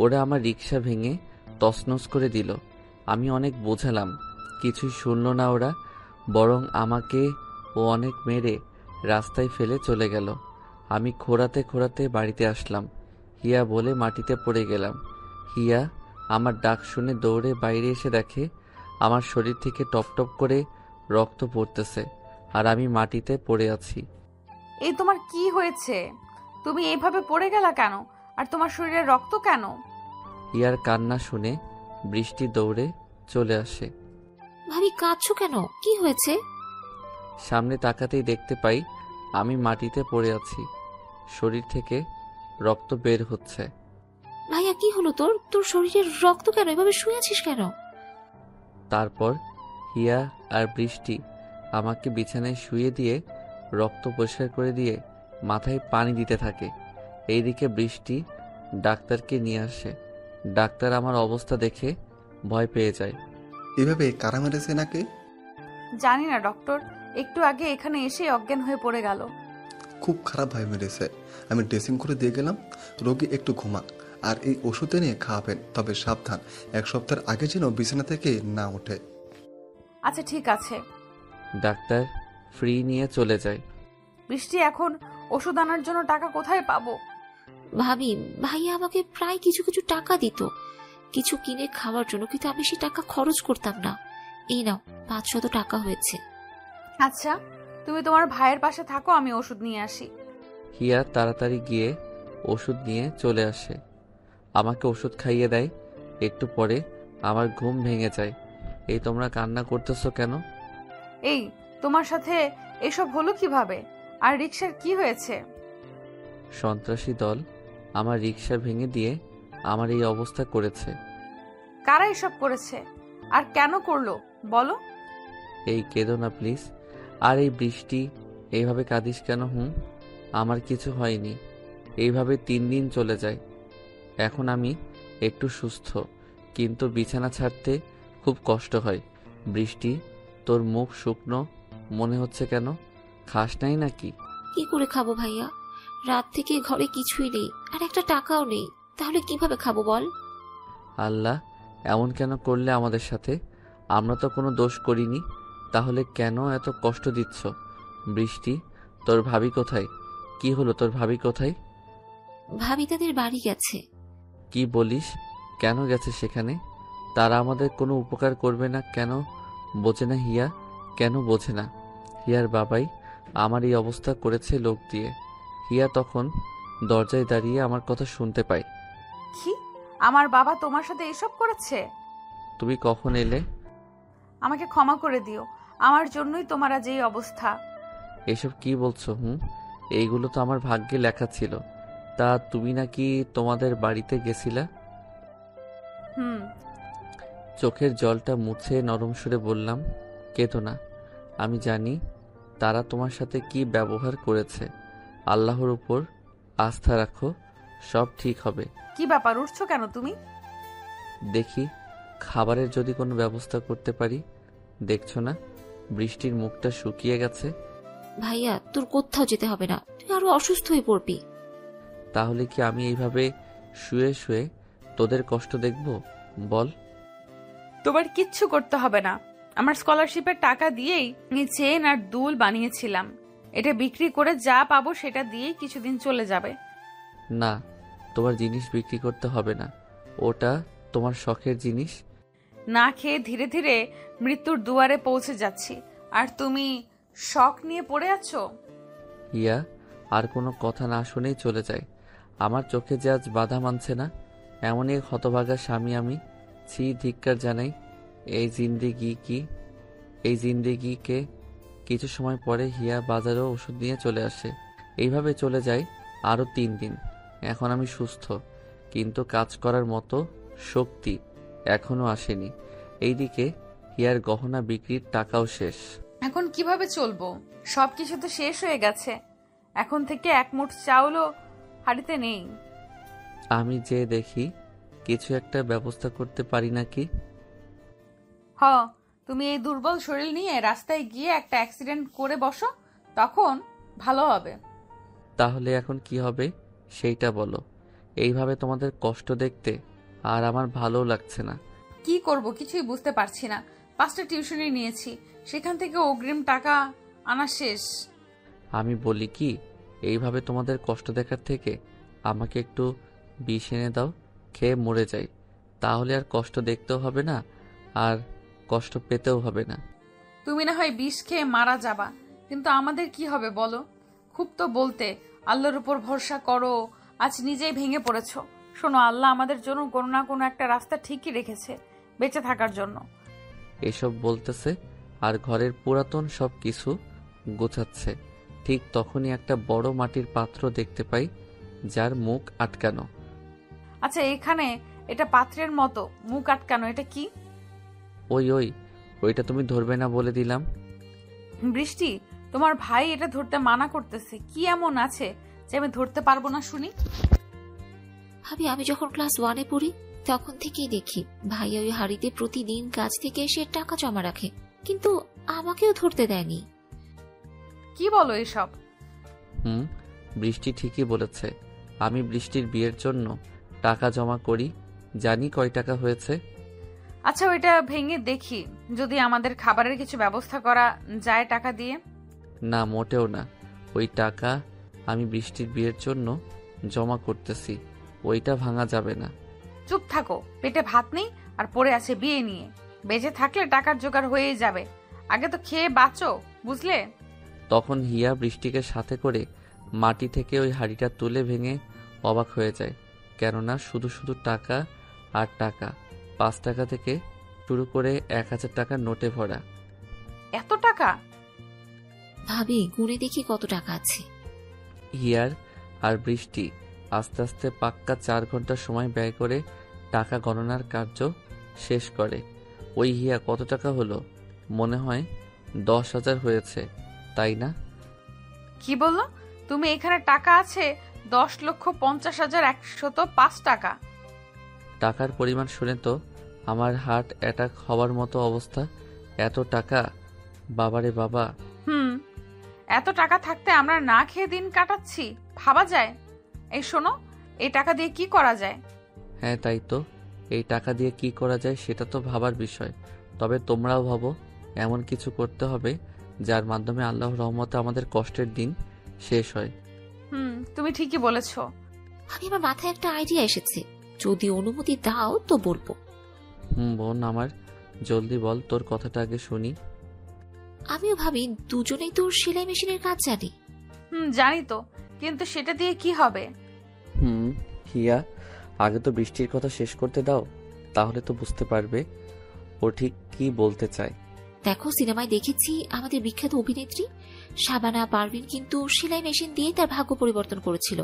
ওরা আমার রিক্সা ভেঙে তছনছ করে দিল। আমি অনেক বোঝালাম, কিছুই শুনল না ওরা, বরং আমাকে ও অনেক মেরে রাস্তায় ফেলে চলে গেল। আমি খোঁড়াতে খোঁড়াতে বাড়িতে আসলাম। হিয়া বলে মাটিতে পড়ে গেলাম। হিয়া আমার ডাক শুনে দৌড়ে বাইরে এসে দেখে আমার শরীর থেকে টপ টপ করে রক্ত পড়তেছে, আর আমি মাটিতে পড়ে আছি। এই তোমার কি হয়েছে? তুমি এইভাবে পড়ে গেলা কেন? আর তোমার শরীরে রক্ত কেন? হিয়ার কান্না শুনে বৃষ্টি দৌড়ে চলে আসে। ভাবি, কাঁদছো কেন? কি হয়েছে? সামনে তাকাতেই দেখতে পাই আমি মাটিতে পড়ে আছি, শরীর থেকে রক্ত বের হচ্ছে। ভাইয়া, কি হলো তোর? তোর শরীরের রক্ত কেন? এভাবে শুয়ে আছিস কেন? তারপর হিয়া আর বৃষ্টি আমাকে বিছানায় শুয়ে দিয়ে রক্ত পরিষ্কার করে দিয়ে মাথায় পানি দিতে থাকে। এইদিকে বৃষ্টি ডাক্তারকে নিয়ে আসে। ডাক্তার আমার অবস্থা দেখে ভয় পেয়ে যায়। এভাবে কারা মেরেছে নাকি? জানি না ডক্টর, একটু আগে এখানে এসে অজ্ঞান হয়ে পড়ে গেল। খুব খারাপভাবে মেরেছে। আমি ড্রেসিং করে দিয়ে গেলাম, রোগী একটু ঘুমাক আর এই ওষুধ এনে খাওয়াবেন, তবে সাবধান 1 সপ্তাহের আগে যেন বিছানা থেকে না ওঠে। আচ্ছা ঠিক আছে। ডাক্তার ফ্রি নিয়ে চলে যায়। বৃষ্টি, এখন ওষুধ আনার জন্য টাকা কোথায় পাবো? ভাবি, ভাইয়া আমাকে প্রায় কিছু কিছু টাকা দিত কিছু কিনে খাওয়ার জন্য, কিন্তু আমি সেই টাকা খরচ করতাম না। এই নাও 500 টাকা হয়েছে। আচ্ছা, তুমি তোমার ভাইয়ের পাশে থাকো, আমি ওষুধ নিয়ে আসি। হিয়া তাড়াতাড়ি গিয়ে ওষুধ নিয়ে চলে আসে, আমাকে ওষুধ খাইয়ে দেয়। একটু পরে আমার ঘুম ভেঙে যায়। এই তোমরা কান্না করতেছো কেন? এই, তোমার সাথে এসব হলো কিভাবে? আর রিক্সার কি হয়েছে? সন্ত্রাসী দল আমার রিক্সা ভেঙে দিয়ে আমার এই অবস্থা করেছে। কারা এসব করেছে আর কেন করলো বলো? এই কেঁদো না প্লিজ। আর এই বৃষ্টি, এইভাবে কাঁদিস কেন? আমার কিছু হয়নি। এইভাবে 3 দিন চলে যায়। এখন আমি একটু সুস্থ, কিন্তু বিছানা ছাড়তে খুব কষ্ট হয়। বৃষ্টি, তোর মুখ শুকনো মনে হচ্ছে কেন? খাস নাই নাকি? কি করে খাবো ভাইয়া? রাত থেকে ঘরে কিছুই নেই, আর একটা টাকাও নেই। তাহলে কিভাবে খাবো বল? আল্লাহ এমন কেন করলে আমাদের সাথে? আমরা তো কোনো দোষ করিনি, তাহলে কেন এত কষ্ট দিচ্ছ? বৃষ্টি, তোর ভাবি কোথায়? কি হলো, তোর ভাবি কোথায়? ভাবি তাদের বাড়ি গেছে। কি বলিস? কেন গেছে সেখানে? তারা আমাদের কোনো উপকার করবে না কেন? বোঝে না হিয়া, কেন বোঝে না? হিয়ার বাবাই আমার এই অবস্থা করেছে লোক দিয়ে। হিয়া তখন দরজায় দাঁড়িয়ে আমার কথা শুনতে পায়। কি, আমার বাবা তোমার সাথে এসব করেছে? তুমি কখন এলে? আমাকে ক্ষমা করে দিও, আমার জন্যই তোমার আজ এই অবস্থা। এসব কি বলছো? এইগুলো তো আমার ভাগ্যে লেখা ছিল। তা তুমি নাকি তোমাদের বাড়িতে গেছিলা? চোখের জলটা মুছে নরম সুরে বললাম, কেঁদো না। আমি জানি তারা তোমার সাথে কি ব্যবহার করেছে। আল্লাহর উপর আস্থা রাখো, সব ঠিক হবে। কি ব্যাপার, উঠছো কেন তুমি? দেখি খাবারের যদি কোনো ব্যবস্থা করতে পারি। দেখছো না বৃষ্টির মুখটা শুকিয়ে গেছে? ভাইয়া, তোর কোথাও যেতে হবে না, তুই আরো অসুস্থ হয়ে পড়বি। তাহলে কি আমি এইভাবে শুয়ে শুয়ে তোদের কষ্ট দেখব? বল। তোমার কিচ্ছু করতে হবে না। আমার স্কলারশিপের টাকা দিয়েই আমি চেন আর দুল বানিয়েছিলাম। এটা বিক্রি করে যা পাবো সেটা দিয়েই কিছুদিন চলে যাবে। না, তোমার জিনিস বিক্রি করতে হবে না, ওটা তোমার শখের জিনিস। না খেয়ে ধীরে ধীরে মৃত্যুর দুয়ারে পৌঁছে যাচ্ছি, আর তুমি শখ নিয়ে পড়ে আছো। হিয়া আর কোনো কথা না শুনেই চলে যায়। আমার চোখে যে আজ বাধা মানছে না, এমনই এক হতভাগা স্বামী আমি। ছি, ধিক্কার জানাই এই জিন্দেগিকে। কিছু সময় পরে হিয়া বাজারেও ওষুধ নিয়ে চলে আসে। এইভাবে চলে যায় আরো 3 দিন। এখন আমি সুস্থ, কিন্তু কাজ করার মতো শক্তি এখনো আসেনি। এইদিকে হিয়ার গহনা বিক্রির টাকাও শেষ। এখন কিভাবে চলবো? সবকিছু তো শেষ হয়ে গেছে। এখন থেকে এক মুঠ চাউলও হাড়িতে নেই। আমি যে দেখি কিছু একটা ব্যবস্থা করতে পারি নাকি। তুমি এই দুর্বল শরীর নিয়ে রাস্তায় গিয়ে একটা অ্যাক্সিডেন্ট করে বসো, তখন ভালো হবে। তাহলে এখন কি হবে সেইটা বলো। এইভাবে তোমাদের কষ্ট দেখতে আর আমার ভালো লাগছে না। কি করব কিছুই বুঝতে পারছি না। 5টা টিউশনি নিয়েছি, সেখান থেকে অগ্রিম টাকা আনা শেষ। আমি বলি কি, এইভাবে তোমাদের কষ্ট দেখার থেকে আমাকে একটু বিষ এনে দাও, খেয়ে মরে যাই। তাহলে আর কষ্ট দেখতেও হবে না, আর কষ্ট পেতেও হবে না। তুমি না হয় বিষ খেয়ে মারা যাবা, কিন্তু আমাদের কি হবে বলো? খুব তো বলতে, আল্লাহর উপর ভরসা করো, আজ নিজেই ভেঙে পড়েছো। শোনো, আল্লাহ আমাদের জন্য কোনো না কোনো একটা রাস্তা ঠিকই রেখেছে বেঁচে থাকার জন্য। এসব বলতেছে আর ঘরের পুরাতন সব কিছু গোছাচ্ছে। ঠিক তখনই একটা বড় মাটির পাত্র দেখতে পাই, যার মুখ আটকানো। আচ্ছা, এখানে এটা পাত্রের মতো মুখ আটকানো, এটা কি? ওইটা তুমি ধরবে না বলে দিলাম। বৃষ্টি, তোমার ভাই এটা ধরতে মানা করতেছে। কি এমন আছে যে আমি ধরতে পারবো না শুনি? ভাবি, আমি যখন ক্লাস 1-এ পড়ি তখন থেকেই দেখি ভাইয়া ওই হাড়িতে প্রতিদিন কাজ থেকে এসে টাকা জমা রাখে, কিন্তু আমাকেও ধরতে দেয়নি। কি বলো এসব? হুম, বৃষ্টি ঠিকই বলেছে। আমি বৃষ্টির বিয়ের জন্য টাকা জমা করি। জানি কয় টাকা হয়েছে। আচ্ছা, ওইটা ভেঙে দেখি যদি আমাদের খাবারের কিছু ব্যবস্থা করা যায় টাকা দিয়ে। না, মোটেও না। ওই টাকা আমি বৃষ্টির বিয়ের জন্য জমা করতেছি, ওইটা ভাঙা যাবে না। চুপ থাকো, পেটে ভাত নেই আর পড়ে আছে বিয়ে নিয়ে। বেঁচে থাকলে টাকার জোগাড় হয়েই যাবে, আগে তো খেয়ে বাঁচো, বুঝলে? তখন হিয়া বৃষ্টিকে সাথে করে মাটি থেকে ওই হাঁড়িটা তুলে ভেঙে অবাক হয়ে যায়। কেননা শুধু শুধু টাকা আর টাকা, 5 টাকা থেকে শুরু করে 1000 টাকার নোটে ভরা। এত টাকা? ভাবি, গুনে দেখি কত টাকা আছে। হিয়ার আর বৃষ্টি আস্তে আস্তে পাক্কা 4 ঘন্টা সময় ব্যয় করে টাকা গণনার কার্য শেষ করে। ওই হিয়া কত টাকা হলো? মনে হয় 10,000 হয়েছে, তাই না? কি বললো তুমি? এখানে টাকা আছে 10,50,105 টাকা। টাকার পরিমাণ শুনে তো আমার হার্ট অ্যাটাক হওয়ার মতো অবস্থা। এত টাকা! বাবারে বাবা! এত টাকা থাকতে আমরা না খেয়ে দিন কাটাচ্ছি, ভাবা যায়? এই শোনো, এই টাকা দিয়ে কি করা যায়? হ্যাঁ, তাই তো। এই টাকা দিয়ে কি করা যায় সেটা তো ভাবার বিষয়। তবে তোমরাও ভাবো, এমন কিছু করতে হবে যার মাধ্যমে আল্লাহর রহমতে আমাদের কষ্টের দিন শেষ হয়। তুমি ঠিকই বলেছো। আমি আমার মাথায় একটা আইডিয়া এসেছে, যদি অনুমতি দাও তো বলবো। বোন আমার, জলদি বল, তোর কথাটা আগে শুনি। আমিও ভাবি দুজনেই তোর সেলাই মেশিনের কাজ জানি। জানি তো, কিন্তু সেটা দিয়ে কি হবে? হিয়া, আগে তো বৃষ্টির কথা শেষ করতে দাও, তাহলে তো বুঝতে পারবে ও ঠিক কি বলতে চায়। দেখো, সিনেমায় দেখেছি আমাদের বিখ্যাত অভিনেত্রী শাবানা পারভিন কিন্তু সেলাই মেশিন দিয়ে তার ভাগ্য পরিবর্তন করেছিল।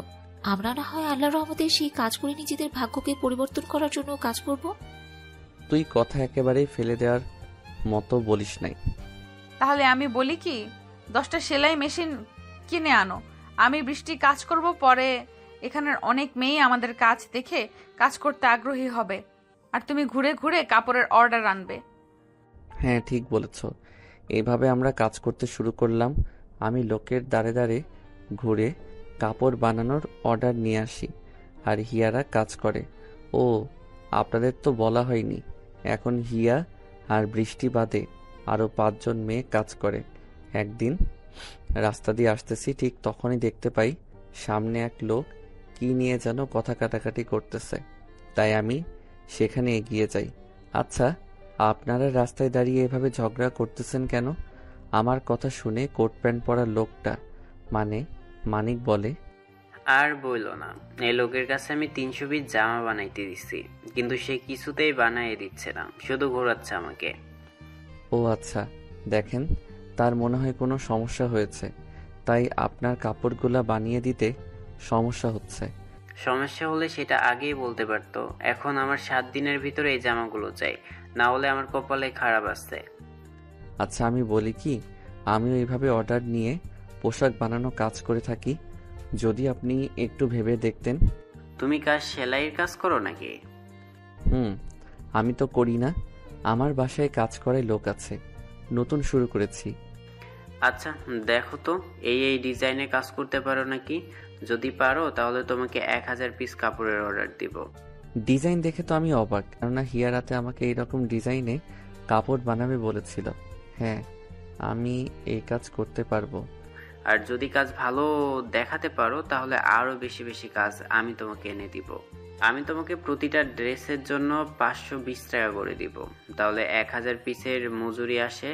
আমরা না হয় আল্লাহর রহমতে সেই কাজ করে নিজেদের ভাগ্যকে পরিবর্তন করার জন্য কাজ করব। তুই কথা একেবারেই ফেলে দেওয়ার মতো বলিস নাই। তাহলে আমি বলি কি, 10টা সেলাই মেশিন কিনে আনো, আমি বৃষ্টি কাজ করব। পরে এখানের অনেক মেয়ে আমাদের কাজ দেখে কাজ করতে আগ্রহী হবে, আর তুমি ঘুরে ঘুরে কাপড়ের অর্ডার আনবে। হ্যাঁ, ঠিক বলেছ। এইভাবে আমরা কাজ করতে শুরু করলাম। আমি লোকের দাঁড়ে দাঁড়ে ঘুরে কাপড় বানানোর অর্ডার নিয়ে আসি, আর হিয়ারা কাজ করে। ও, আপনাদের তো বলা হয়নি, এখন হিয়া আর বৃষ্টি বাদে আরও 5 জন মেয়ে কাজ করে। একদিন রাস্তা দিয়ে আসতেছি, ঠিক তখনই দেখতে পাই সামনে এক লোক কি নিয়ে যেন কথা কাটাকাটি করতেছে। তাই আমি সেখানে এগিয়ে যাই। আচ্ছা, আপনারা রাস্তায় দাঁড়িয়ে এভাবে ঝগড়া করতেছেন কেন? আমার কথা শুনে কোট প্যান্ট পরা লোকটা, মানে মানিক, বলে, আর বইলো না, এই লোকের কাছে আমি 300 পিস জামা বানাইতে দিচ্ছি, কিন্তু সে কিছুতেই বানাইয়ে দিচ্ছে না, শুধু ঘোরাচ্ছে আমাকে। ও আচ্ছা, দেখেন, তার মনে হয় কোনো সমস্যা হয়েছে, তাই আপনার কাপড়গুলা বানিয়ে দিতে সমস্যা হচ্ছে। সমস্যা হলে সেটা আগেই বলতে পারতো। এখন আমার 7 দিনের ভিতরে এই জামাগুলো চাই, না হলে আমার কপালে খারাপ আছে। আচ্ছা, আমি বলি কি, আমিও এইভাবে অর্ডার নিয়ে পোশাক বানানো কাজ করে থাকি। যদি আপনি একটু ভেবে দেখতেন। তুমি কাজ সেলাইয়ের কাজ করো নাকি? আমি তো করি না, আমার বাসায় কাজ করার লোক আছে, নতুন শুরু করেছি। আচ্ছা, দেখো তো এই ডিজাইনে কাজ করতে পারো নাকি। যদি পারো তাহলে তোমাকে 1000 পিস কাপড়ের অর্ডার দিব। ডিজাইন দেখে তো আমি অবাক, কেননা হিয়া রাতে আমাকে এইরকম ডিজাইনে কাপড় বানাবে বলেছিল। হ্যাঁ, আমি এই কাজ করতে পারবো। আর যদি কাজ ভালো দেখাতে পারো তাহলে আরো বেশি বেশি কাজ আমি তোমাকে এনে দিব। আমি তোমাকে প্রতিটা ড্রেসের জন্য 520 টাকা করে দিব। তাহলে 1000 পিসের মজুরি আসে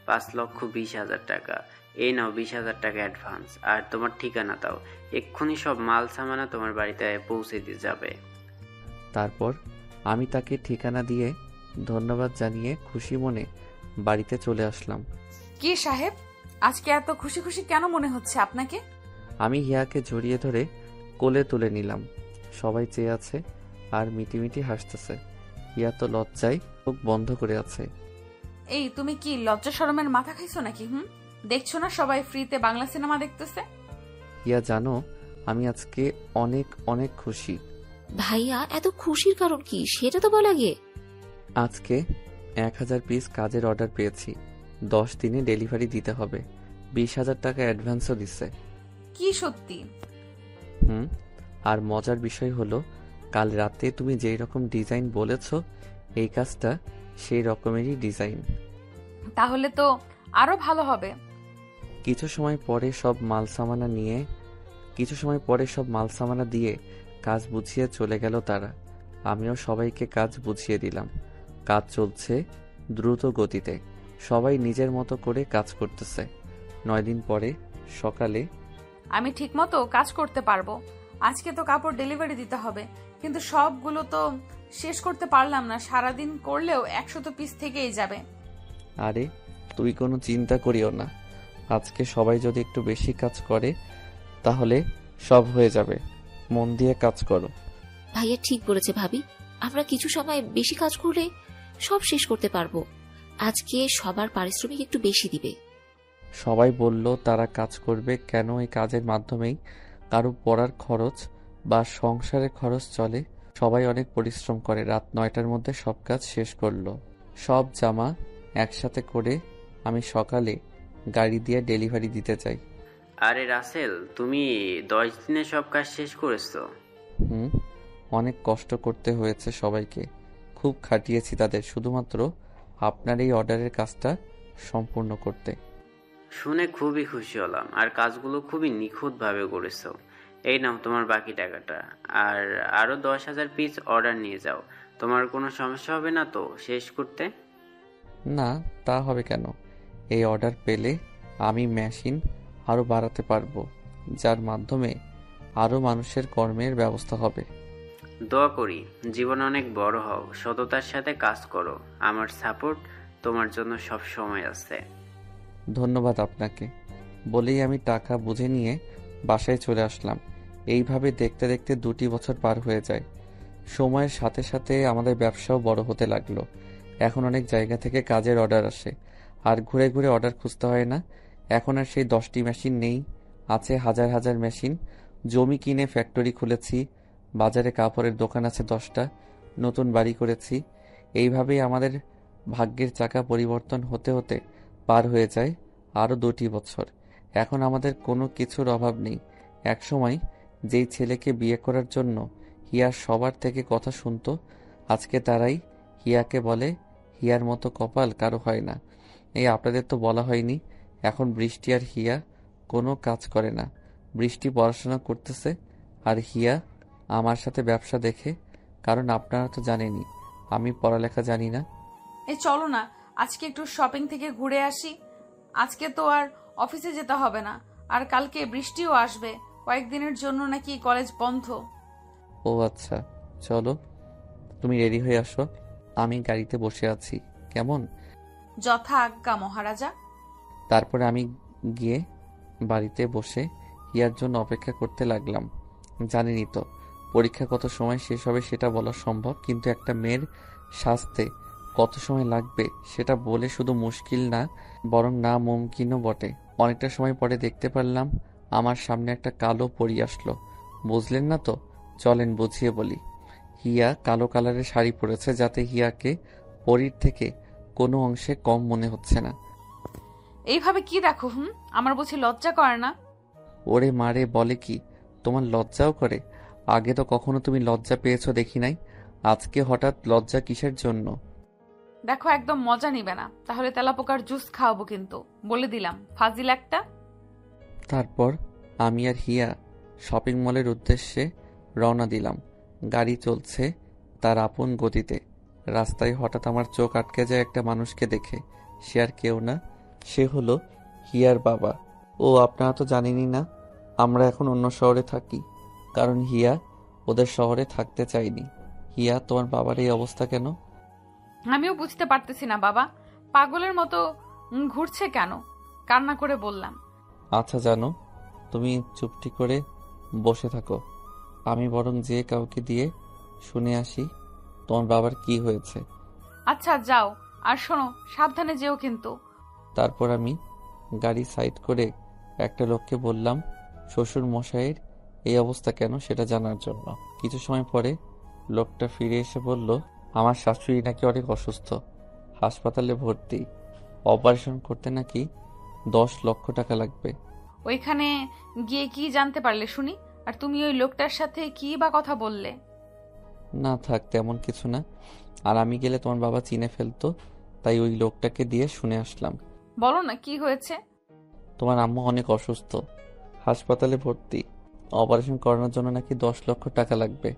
5,20,000 টাকা। এই নাও 20,000 টাকা অ্যাডভান্স, আর তোমার ঠিকানা দাও, এক্ষুনি সব মাল সামানা তোমার বাড়িতে পৌঁছে দিয়ে যাবে। তারপর আমি তাকে ঠিকানা দিয়ে ধন্যবাদ জানিয়ে খুশি মনে বাড়িতে চলে আসলাম। কি সাহেব, আজকে এত খুশি খুশি কেন মনে হচ্ছে আপনাকে? আমি হিয়াকে জড়িয়ে ধরে কোলে তুলে নিলাম। সবাই চেয়ে আছে আর মিটিমিটি হাসতেছে। হিয়া তো লজ্জায় চোখ বন্ধ করে আছে। এই, তুমি কি লজ্জা শরমের মাথা খাইছো নাকি? দেখছো না সবাই ফ্রিতে বাংলা সিনেমা দেখতেছে? হিয়া, জানো আমি আজকে অনেক অনেক খুশি। ভাইয়া, এত খুশির কারণ কি সেটা তো বল আগে। আজকে 1000 পিস কাজের অর্ডার পেয়েছি। 10 দিনে ডেলিভারি দিতে হবে। 20,000 টাকা অ্যাডভান্সও দিচ্ছে। কি সত্যি? হুম। আর মজার বিষয় হলো, কাল রাতে তুমি যেই রকম ডিজাইন বলেছো, এই কাজটা সেই রকমেরই ডিজাইন। তাহলে তো আরো ভালো হবে। কিছু সময় পরে সব মালসামানা দিয়ে কাজ বুঝিয়ে চলে গেল তারা। আমিও সবাইকে কাজ বুঝিয়ে দিলাম। কাজ চলছে দ্রুত গতিতে, সবাই নিজের মতো করে কাজ করতেছে। 9 দিন পরে সকালে আমি ঠিকমতো কাজ করতে পারবো। আজকে তো কাপড় ডেলিভারি দিতে হবে, কিন্তু সবগুলো তো শেষ করতে পারলাম না। সারাদিন করলেও 100 পিস থেকেই যাবে। আরে তুই কোনো চিন্তা করিও না, আজকে সবাই যদি একটু বেশি কাজ করে তাহলে সব হয়ে যাবে। মন দিয়ে কাজ করো। ভাইয়া ঠিক বলেছে ভাবি, আমরা কিছু সময় বেশি কাজ করলে সব শেষ করতে পারবো। আজকে সবার পারিশ্রমিক একটু বেশি দিবে। সবাই বলল তারা কাজ করবে, কেন এই কাজের মাধ্যমেই কারো পড়ার খরচ বা সংসারের খরচ চলে। সবাই অনেক পরিশ্রম করে, রাত 9টার মধ্যে সব কাজ শেষ করলো। সব জামা একসাথে করে আমি সকালে গাড়ি দিয়ে ডেলিভারি দিতে চাই। আরে রাসেল, তুমি 10 দিনে সব কাজ শেষ করেছো? হুম, অনেক কষ্ট করতে হয়েছে সবাইকে, খুব খাটিয়েছি তাদের, শুধুমাত্র আপনার এই অর্ডারের কাজটা সম্পূর্ণ করতে। শুনে খুবই খুশি হলাম, আর কাজগুলো খুবই নিখুঁতভাবে করেছো। এই নাও তোমার বাকি টাকাটা, আর আরো 10,000 পিস অর্ডার নিয়ে যাও। তোমার কোনো সমস্যা হবে না তো শেষ করতে? না, তা হবে কেন? এই অর্ডার পেলে আমি মেশিন আরও বাড়াতে পারবো, যার মাধ্যমে আরও মানুষের কর্মের ব্যবস্থা হবে। দোয়া করি জীবন অনেক বড় হও, সততার সাথে কাজ করো। আমার সাপোর্ট তোমার জন্য সব সময় আছে। ধন্যবাদ আপনাকে। বলেই আমি টাকা বুঝে নিয়ে বাসায় চলে আসলাম। এইভাবে দেখতে দেখতে 2টি বছর পার হয়ে যায়। সময়ের সাথে সাথে আমাদের ব্যবসাও বড় হতে লাগলো। এখন অনেক জায়গা থেকে কাজের অর্ডার আসে, আর ঘুরে ঘুরে অর্ডার খুঁজতে হয় না। এখন আর সেই 10টি মেশিন নেই, আছে হাজার হাজার মেশিন। জমি কিনে ফ্যাক্টরি খুলেছি, বাজারে কাপড়ের দোকান আছে 10টা, নতুন বাড়ি করেছি। এইভাবেই আমাদের ভাগ্যের চাকা পরিবর্তন হতে হতে পার হয়ে যায় আরও 2টি বছর। এখন আমাদের কোনো কিছুর অভাব নেই। একসময় যেই ছেলেকে বিয়ে করার জন্য হিয়া সবার থেকে কথা শুনতো, আজকে তারাই হিয়াকে বলে হিয়ার মতো কপাল কারো হয় না। এই আপনাদের তো বলা হয়নি, এখন বৃষ্টি আর হিয়া কোনো কাজ করে না। বৃষ্টি পড়াশোনা করতেছে আর হিয়া আমার সাথে ব্যবসা দেখে, কারণ আপনারা তো জানেনই আমি পড়ালেখা জানি না। এই চলো না, আজকে একটু শপিং থেকে ঘুরে আসি। আজকে তো আর অফিসে যেতে হবে না, আর কালকে বৃষ্টিও আসবে। কয়েকদিনের জন্য নাকি কলেজ বন্ধ। ও আচ্ছা, চলো, তুমি রেডি হয়ে আসো, আমি গাড়িতে বসে আছি, কেমন? যথা আজ্ঞা মহারাজা। তারপরে আমি গিয়ে বাড়িতে বসে হিয়ার জন্য অপেক্ষা করতে লাগলাম। জানেনই তো পরীক্ষা কত সময় শেষ হবে সেটা বলা সম্ভব, কিন্তু একটা মেয়ের সাজতে কত সময় লাগবে সেটা বলে শুধু মুশকিল না, বরং না মুমকিনও বটে। অনেকটা সময় পরে দেখতে পারলাম আমার সামনে একটা কালো পরী আসলো। বুঝলেন না তো? চলেন বুঝিয়ে বলি। হিয়া কালো কালারের শাড়ি পরেছে, যাতে হিয়াকে পরীর থেকে কোনো অংশে কম মনে হচ্ছে না। এইভাবে কি দেখো? আমার বুঝি লজ্জা করে না? ওরে মারে, বলে কি? তোমার লজ্জাও করে? আগে তো কখনো তুমি লজ্জা পেয়েছো দেখি নাই, আজকে হঠাৎ লজ্জা কিসের জন্য? দেখো, একদম মজা নিবে না, তাহলে তেলাপোকার জুস খাওয়াবো কিন্তু, বলে দিলাম, ফাজিল একটা। তারপর আমি আর হিয়া শপিং মলের উদ্দেশ্যে রওনা দিলাম। গাড়ি চলছে তার আপন গতিতে। রাস্তায় হঠাৎ আমার চোখ আটকে যায় একটা মানুষকে দেখে। সে আর কেউ না, সে হলো হিয়ার বাবা। ও আপনারা তো জানেনই না, আমরা এখন অন্য শহরে থাকি, কারণ হিয়া ওদের শহরে থাকতে চায়নি। হিয়া, তোমার বাবার এই অবস্থা কেন? আমিও বুঝতে পারতেছি না বাবা, পাগলের মতো ঘুরছে কেন? কান্না করে বললাম। আচ্ছা জানো, তুমি চুপটি করে বসে থাকো, আমি বরং যে কাউকে দিয়ে শুনে আসি তোমার বাবার কি হয়েছে। আচ্ছা যাও, আর শোনো, সাবধানে যেও কিন্তু। তারপর আমি গাড়ি সাইড করে একটা লোককে বললাম শ্বশুর মশাইয়ের এই অবস্থা কেন সেটা জানার জন্য। কিছু সময় পরে লোকটা ফিরে এসে বলল, আমার শাশুড়ি নাকি অনেক অসুস্থ, হাসপাতালে ভর্তি, অপারেশন করতে নাকি 10 লক্ষ টাকা লাগবে। ওইখানে গিয়ে কি জানতে পারলে শুনি? আর তুমি ওই লোকটার সাথে কি বা কথা বললে? না থাক, তেমন কিছু না। আর আমি গেলে তোমার বাবা চিনে ফেলতো, তাই ওই লোকটাকে দিয়ে শুনে আসলাম। বলো না কি হয়েছে? তোমার আম্মু অনেক অসুস্থ, হাসপাতালে ভর্তি। অপারেশন করানোর জন্য নাকি 10 লক্ষ টাকা লাগবে।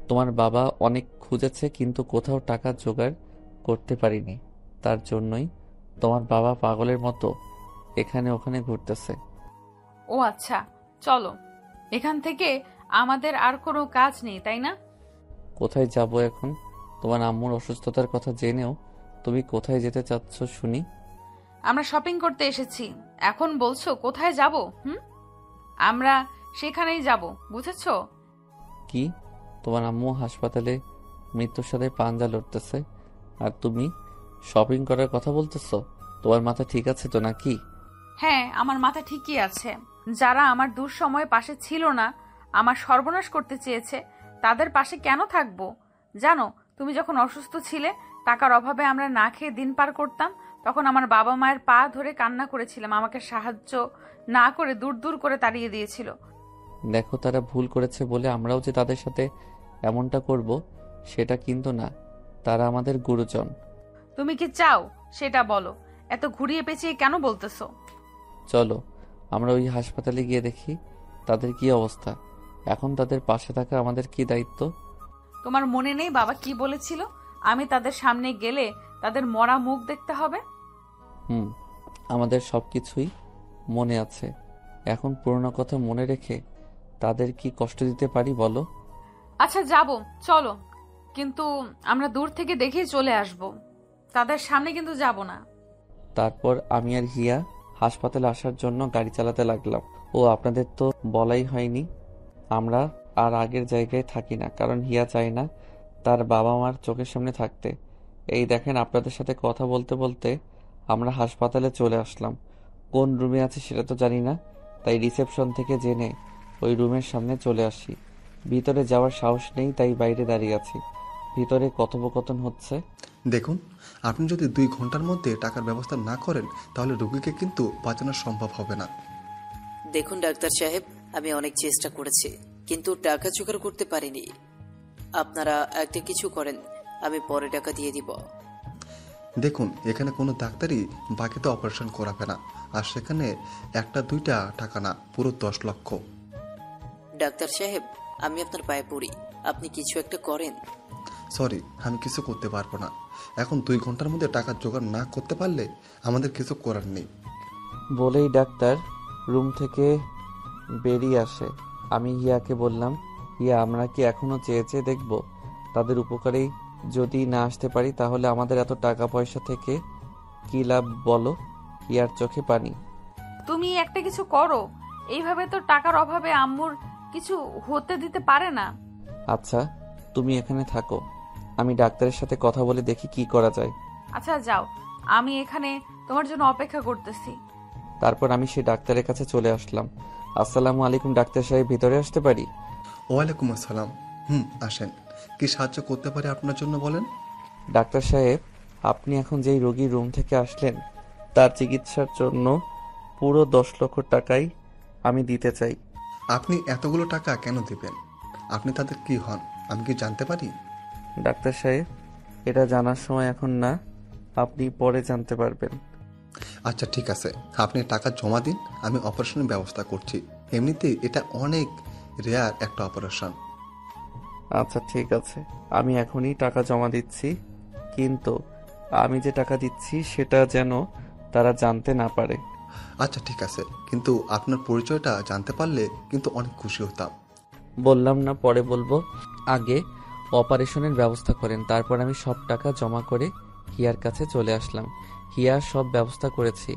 তোমার বাবা অনেক খুঁজেছে কিন্তু কোথাও টাকা জোগাড় করতে পারিনি। তার জন্যই তোমার বাবা পাগলের মতো এখানে ওখানে ঘুরতেছে। ও আচ্ছা, চলো এখান থেকে, আমাদের আর কোনো কাজ নেই তাই না? কোথায় যাব এখন? তোমার আম্মুর অসুস্থতার কথা জেনেও তুমি কোথায় যেতে চাচ্ছ শুনি? আমরা শপিং করতে এসেছি, এখন বলছো কোথায় যাব? আমরা সেখানেই যাব, বুঝেছো? কি, তোমার আম্মু হাসপাতালে মৃত্যুর সাথে পাঞ্জা লড়তেছে আর তুমি শপিং করার কথা বলতেছো? তোমার মাথা ঠিক আছে তো নাকি? হ্যাঁ, আমার মাথা ঠিকই আছে। যারা আমার দুঃসময়ে পাশে ছিল না, আমার সর্বনাশ করতে চেয়েছে, তাদের পাশে কেন থাকবো? জানো, তুমি যখন অসুস্থ ছিলে, টাকার অভাবে আমরা না খেয়ে দিন পার করতাম, তখন আমার বাবা মায়ের পা ধরে কান্না করেছিলাম, আমাকে সাহায্য না করে দূর দূর করে তাড়িয়ে দিয়েছিল। দেখো, তারা ভুল করেছে বলে আমরাও যে তাদের সাথে এমনটা করব সেটা কিন্তু না। তারা আমাদের গুরুজন। তুমি কি চাও সেটা বলো, এত ঘুরিয়ে পেঁচিয়ে কেন বলতেছো? চলো আমরা ওই হাসপাতালে গিয়ে দেখি তাদের কি অবস্থা। এখন তাদের পাশে থাকা আমাদের কি দায়িত্ব। তোমার মনে নেই বাবা কি বলেছিল? আমি তাদের সামনে গেলে তাদের মরা মুখ দেখতে হবে। আমাদের সবকিছুই মনে আছে। এখন পুরনো কথা মনে রেখে তাদের কি কষ্ট দিতে পারি বলো? আচ্ছা যাব, চলো, কিন্তু আমরা দূর থেকে দেখে চলে আসব, তাদের সামনে কিন্তু যাব না। তারপর আমি আর হিয়া হাসপাতালে আসার জন্য গাড়ি চালাতে লাগলাম। ও আপনাদের তো বলাই হয়নি, আমরা আর আগের জায়গায় থাকি না, কারণ হিয়া চায় না তার বাবা মার চোখের সামনে থাকতে। এই দেখেন, আপনাদের সাথে কথা বলতে বলতে আমরা হাসপাতালে চলে আসলাম। কোন রুমে আছে সেটা তো জানি না, তাই রিসেপশন থেকে জেনে ওই রুমের সামনে চলে আসি। ভিতরে যাওয়ার সাহস নেই, তাই বাইরে দাঁড়িয়ে আছি। ভিতরে কথোপকথন হচ্ছে। দেখুন, আপনি যদি 2 ঘন্টার মধ্যে টাকার ব্যবস্থা না করেন তাহলে রোগীকে কিন্তু বাঁচানো সম্ভব হবে না। দেখুন ডাক্তার সাহেব, আমি অনেক চেষ্টা করেছি কিন্তু টাকা জোগাড় করতে পারিনি। আপনারা একটা কিছু করেন, আমি পরে টাকা দিয়ে দিব। দেখুন, এখানে কোনো ডাক্তারই বাকিতে অপারেশন করাবে না, আর সেখানে 1-2টা টাকা না, পুরো 10 লক্ষ। ডাক্তার সাহেব, আমি আপনার পায়ে পড়ি, আপনি কিছু একটা করেন। সরি, আমি কিছু করতে পারবো না। এখন 2 ঘন্টার মধ্যে টাকা জোগাড় না করতে পারলে আমাদের কিছু করার নেই। বলেই ডাক্তার রুম থেকে বেরিয়ে আসে। আমি হিয়াকে বললাম, হিয়া, আমরা কি এখনো চেয়ে চেয়ে দেখবো? তাদের উপকারেই যদি না আসতে পারি তাহলে আমাদের এত টাকা পয়সা থেকে কি লাভ বলো? হিয়ার চোখে পানি। তুমি একটা কিছু করো, এইভাবে তো টাকার অভাবে আম্মুর কিছু হতে দিতে পারে না। আচ্ছা, তুমি এখানে থাকো, আমি ডাক্তারের সাথে কথা বলে দেখি কি করা যায়। আচ্ছা যাও, আমি এখানে তোমার জন্য অপেক্ষা করতেছি। তারপর আমি সেই ডাক্তারের কাছে চলে আসলাম। আসসালামু আলাইকুম ডাক্তার সাহেব, ভিতরে আসতে পারি? ওয়ালাইকুম আসসালাম। আসেন, কি সাহায্য করতে পারি আপনার জন্য বলেন। ডাক্তার সাহেব, আপনি এখন যেই রোগীর রুম থেকে আসলেন তার চিকিৎসার জন্য পুরো 10 লক্ষ টাকাই আমি দিতে চাই। আপনি এতগুলো টাকা কেন দিবেন? আপনি তাদের কি হন আমি কি জানতে পারি? ডাক্তার সাহেব, এটা জানার সময় এখন না, আপনি পরে জানতে পারবেন। আচ্ছা ঠিক আছে, আপনি টাকা জমা দিন, আমি অপারেশনের ব্যবস্থা করছি। এমনিতেই এটা অনেক রেয়ার একটা অপারেশন। আচ্ছা ঠিক আছে, আমি এখনই টাকা জমা দিচ্ছি, কিন্তু আমি যে টাকা দিচ্ছি সেটা যেন তারা জানতে না পারে। আচ্ছা ঠিক আছে, কিন্তু আপনার পরিচয়টা জানতে পারলে কিন্তু অনেক খুশি হতাম। বললাম না পরে বলবো, আগে অপারেশনের ব্যবস্থা করেন। তারপর আমি সব টাকা জমা করে হিয়ার কাছে চলে আসলাম। হিয়া সব ব্যবস্থা করেছি,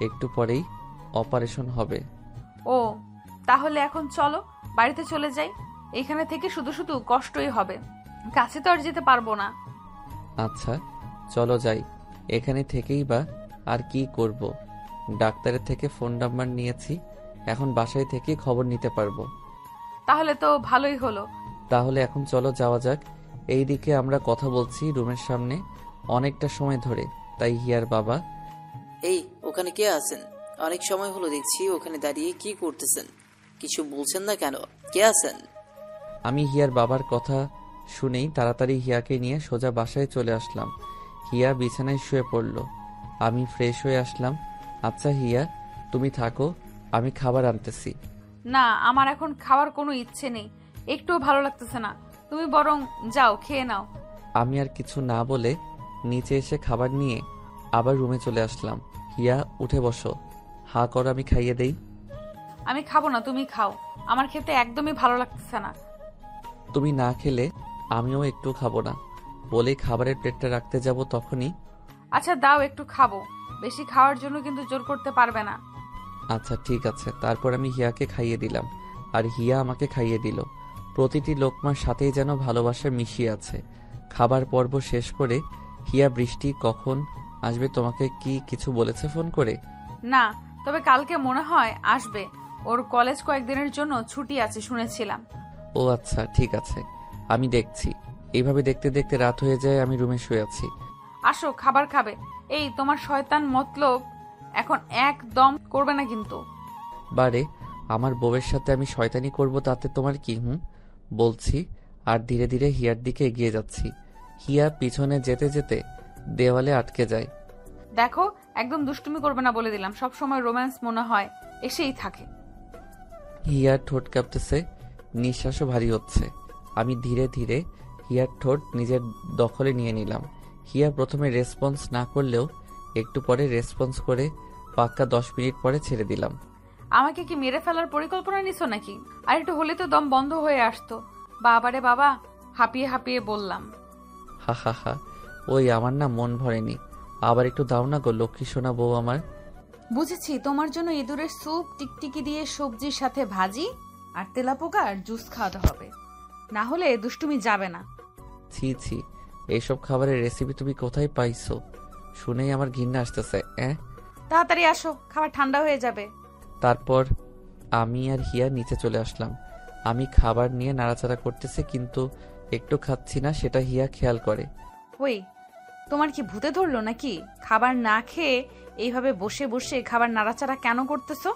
একটু পরেই অপারেশন হবে। ও তাহলে এখন চলো বাড়িতে চলে যাই, এখানে থেকে শুধু শুধু কষ্টই হবে, কাছে তো আর যেতে পারবো না। আচ্ছা চলো যাই, এখানে থেকেই বা আর কি করব। ডাক্তারের থেকে ফোন নাম্বার নিয়েছি, এখন বাসায় থেকে খবর নিতে পারবো। তাহলে তো ভালোই হলো। তাহলে এখন চলো যাওয়া যাক। এইদিকে আমরা কথা বলছি রুমের সামনে অনেকটা সময় ধরে, তাই হিয়ার বাবা, এই ওখানে কে আছেন? অনেক সময় হলো দেখছি ওখানে দাঁড়িয়ে কি করতেছেন? কিছু বলছেন না কেন? কে আছেন? আমি হিয়ার বাবার কথা শুনেই তাড়াতাড়ি হিয়াকে নিয়ে সোজা বাসায় চলে আসলাম। হিয়া বিছানায় শুয়ে পড়ল। আমি ফ্রেশ হয়ে আসলাম। আচ্ছা হিয়া, তুমি থাকো, আমি খাবার আনতেছি। না, আমার এখন খাওয়ার কোনো ইচ্ছে নেই, একটুও ভালো লাগতেছে না। তুমি বরং যাও, খেয়ে নাও। আমি আর কিছু না বলে নিচে এসে খাবার নিয়ে আবার রুমে চলে আসলাম। হিয়া, উঠে বসো, হা কর, আমি খাইয়ে দেই। আমি খাবো না, তুমি খাও, আমার খেতে একদমই ভালো লাগতেছে না। তুমি না খেলে আমিও একটু খাবো না। বলেই খাবারের প্লেটটা রাখতে যাব, তখনই আচ্ছা দাও, একটু খাবো, বেশি খাওয়ার জন্য কিন্তু জোর করতে পারবে না। আচ্ছা ঠিক আছে। তারপর আমি হিয়াকে খাইয়ে দিলাম আর হিয়া আমাকে খাইয়ে দিল। প্রতিটি লোকমার সাথেই যেন ভালোবাসা মিশিয়ে আছে। খাবার পর্ব শেষ করে হিয়া, বৃষ্টি কখন আসবে তোমাকে কি কিছু বলেছে ফোন করে? না, তবে কালকে মনে হয় আসবে, ওর কলেজ কয়েকদিনের জন্য ছুটি আছে শুনেছিলাম। ও আচ্ছা ঠিক আছে, আমি দেখছি। এইভাবে দেখতে দেখতে রাত হয়ে যায়, আমি রুমে শুয়ে আছি। আসো, খাবার খাবে। এই তোমার শয়তান মতলব এখন একদম করবে না কিন্তু। বারে, আমার বউয়ের সাথে আমি শয়তানি করব তাতে তোমার কি? বলছি আর ধীরে ধীরে হিয়ার দিকে এগিয়ে যাচ্ছি। হিয়া পিছনে যেতে যেতে দেওয়ালে আটকে যায়। দেখো, একদম দুষ্টুমি করবে না বলে দিলাম, সব সময় রোম্যান্স মনে হয় এসেই থাকে। হিয়ার ঠোঁট কাঁপতেছে, নিঃশ্বাসও ভারী হচ্ছে। আমি ধীরে ধীরে হিয়ার ঠোঁট নিজের দখলে নিয়ে নিলাম। হিয়া প্রথমে রেসপন্স না করলেও একটু পরে রেসপন্স করে পাক্কা 10 মিনিট পরে ছেড়ে দিলাম। আমাকে কি মেরে ফেলার পরিকল্পনা নিছো নাকি? আর একটু হলে তো দম বন্ধ হয়ে আসতো। বাবারে বাবা, হাঁপিয়ে হাঁপিয়ে বললাম। হা হা হা, ওই আমার না মন ভরেনি, আবার একটু দাও না গো লক্ষ্মী সোনা বউ আমার। বুঝেছি, তোমার জন্য ইঁদুরের স্যুপ, টিকটিকি দিয়ে সবজির সাথে ভাজি আর তেলাপোকার জুস খাওয়াতে হবে, না হলে দুষ্টুমি যাবে না। ছি ছি, এইসব খাবারের রেসিপি তুমি কোথায় পাইছো? শুনেই আমার ঘৃণা আসতেছে। তাড়াতাড়ি আসো, খাবার ঠান্ডা হয়ে যাবে। তারপর আমি আর হিয়া নিচে চলে আসলাম। আমি খাবার নিয়ে নাড়াচাড়া করতেছি, কিন্তু একটু খাচ্ছি না, সেটা হিয়া খেয়াল করে। ওই, তোমার কি ভূতে ধরলো নাকি? খাবার না খেয়ে এইভাবে বসে বসে খাবার নাড়াচাড়া কেন করতেছো?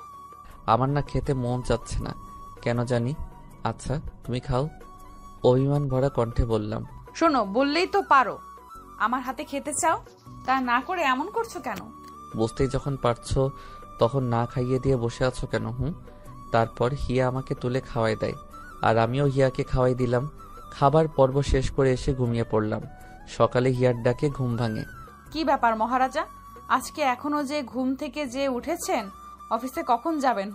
আমার না খেতে মন চাচ্ছে না, কেন জানি। আচ্ছা তুমি খাও, অভিমান ভরা কণ্ঠে বললাম। শোনো, বললেই তো পারো আমার হাতে খেতে চাও, তা না করে এমন করছো কেন? বুঝতেই যখন পারছো তখন না খাইয়ে দিয়ে বসে আছো কেন? তারপর হিয়া আমাকে তুলে খাওয়াই দেয় আর আমিও হিয়াকে খাওয়াই দিলাম। খাবার পর্ব শেষ করে এসে ঘুমিয়ে পড়লাম। সকালে হিয়ার ডাকে ঘুম ভাঙে। কি ব্যাপার মহারাজা, আজকে এখনো যে ঘুম থেকে যে উঠেছেন? অফিসে কখন যাবেন?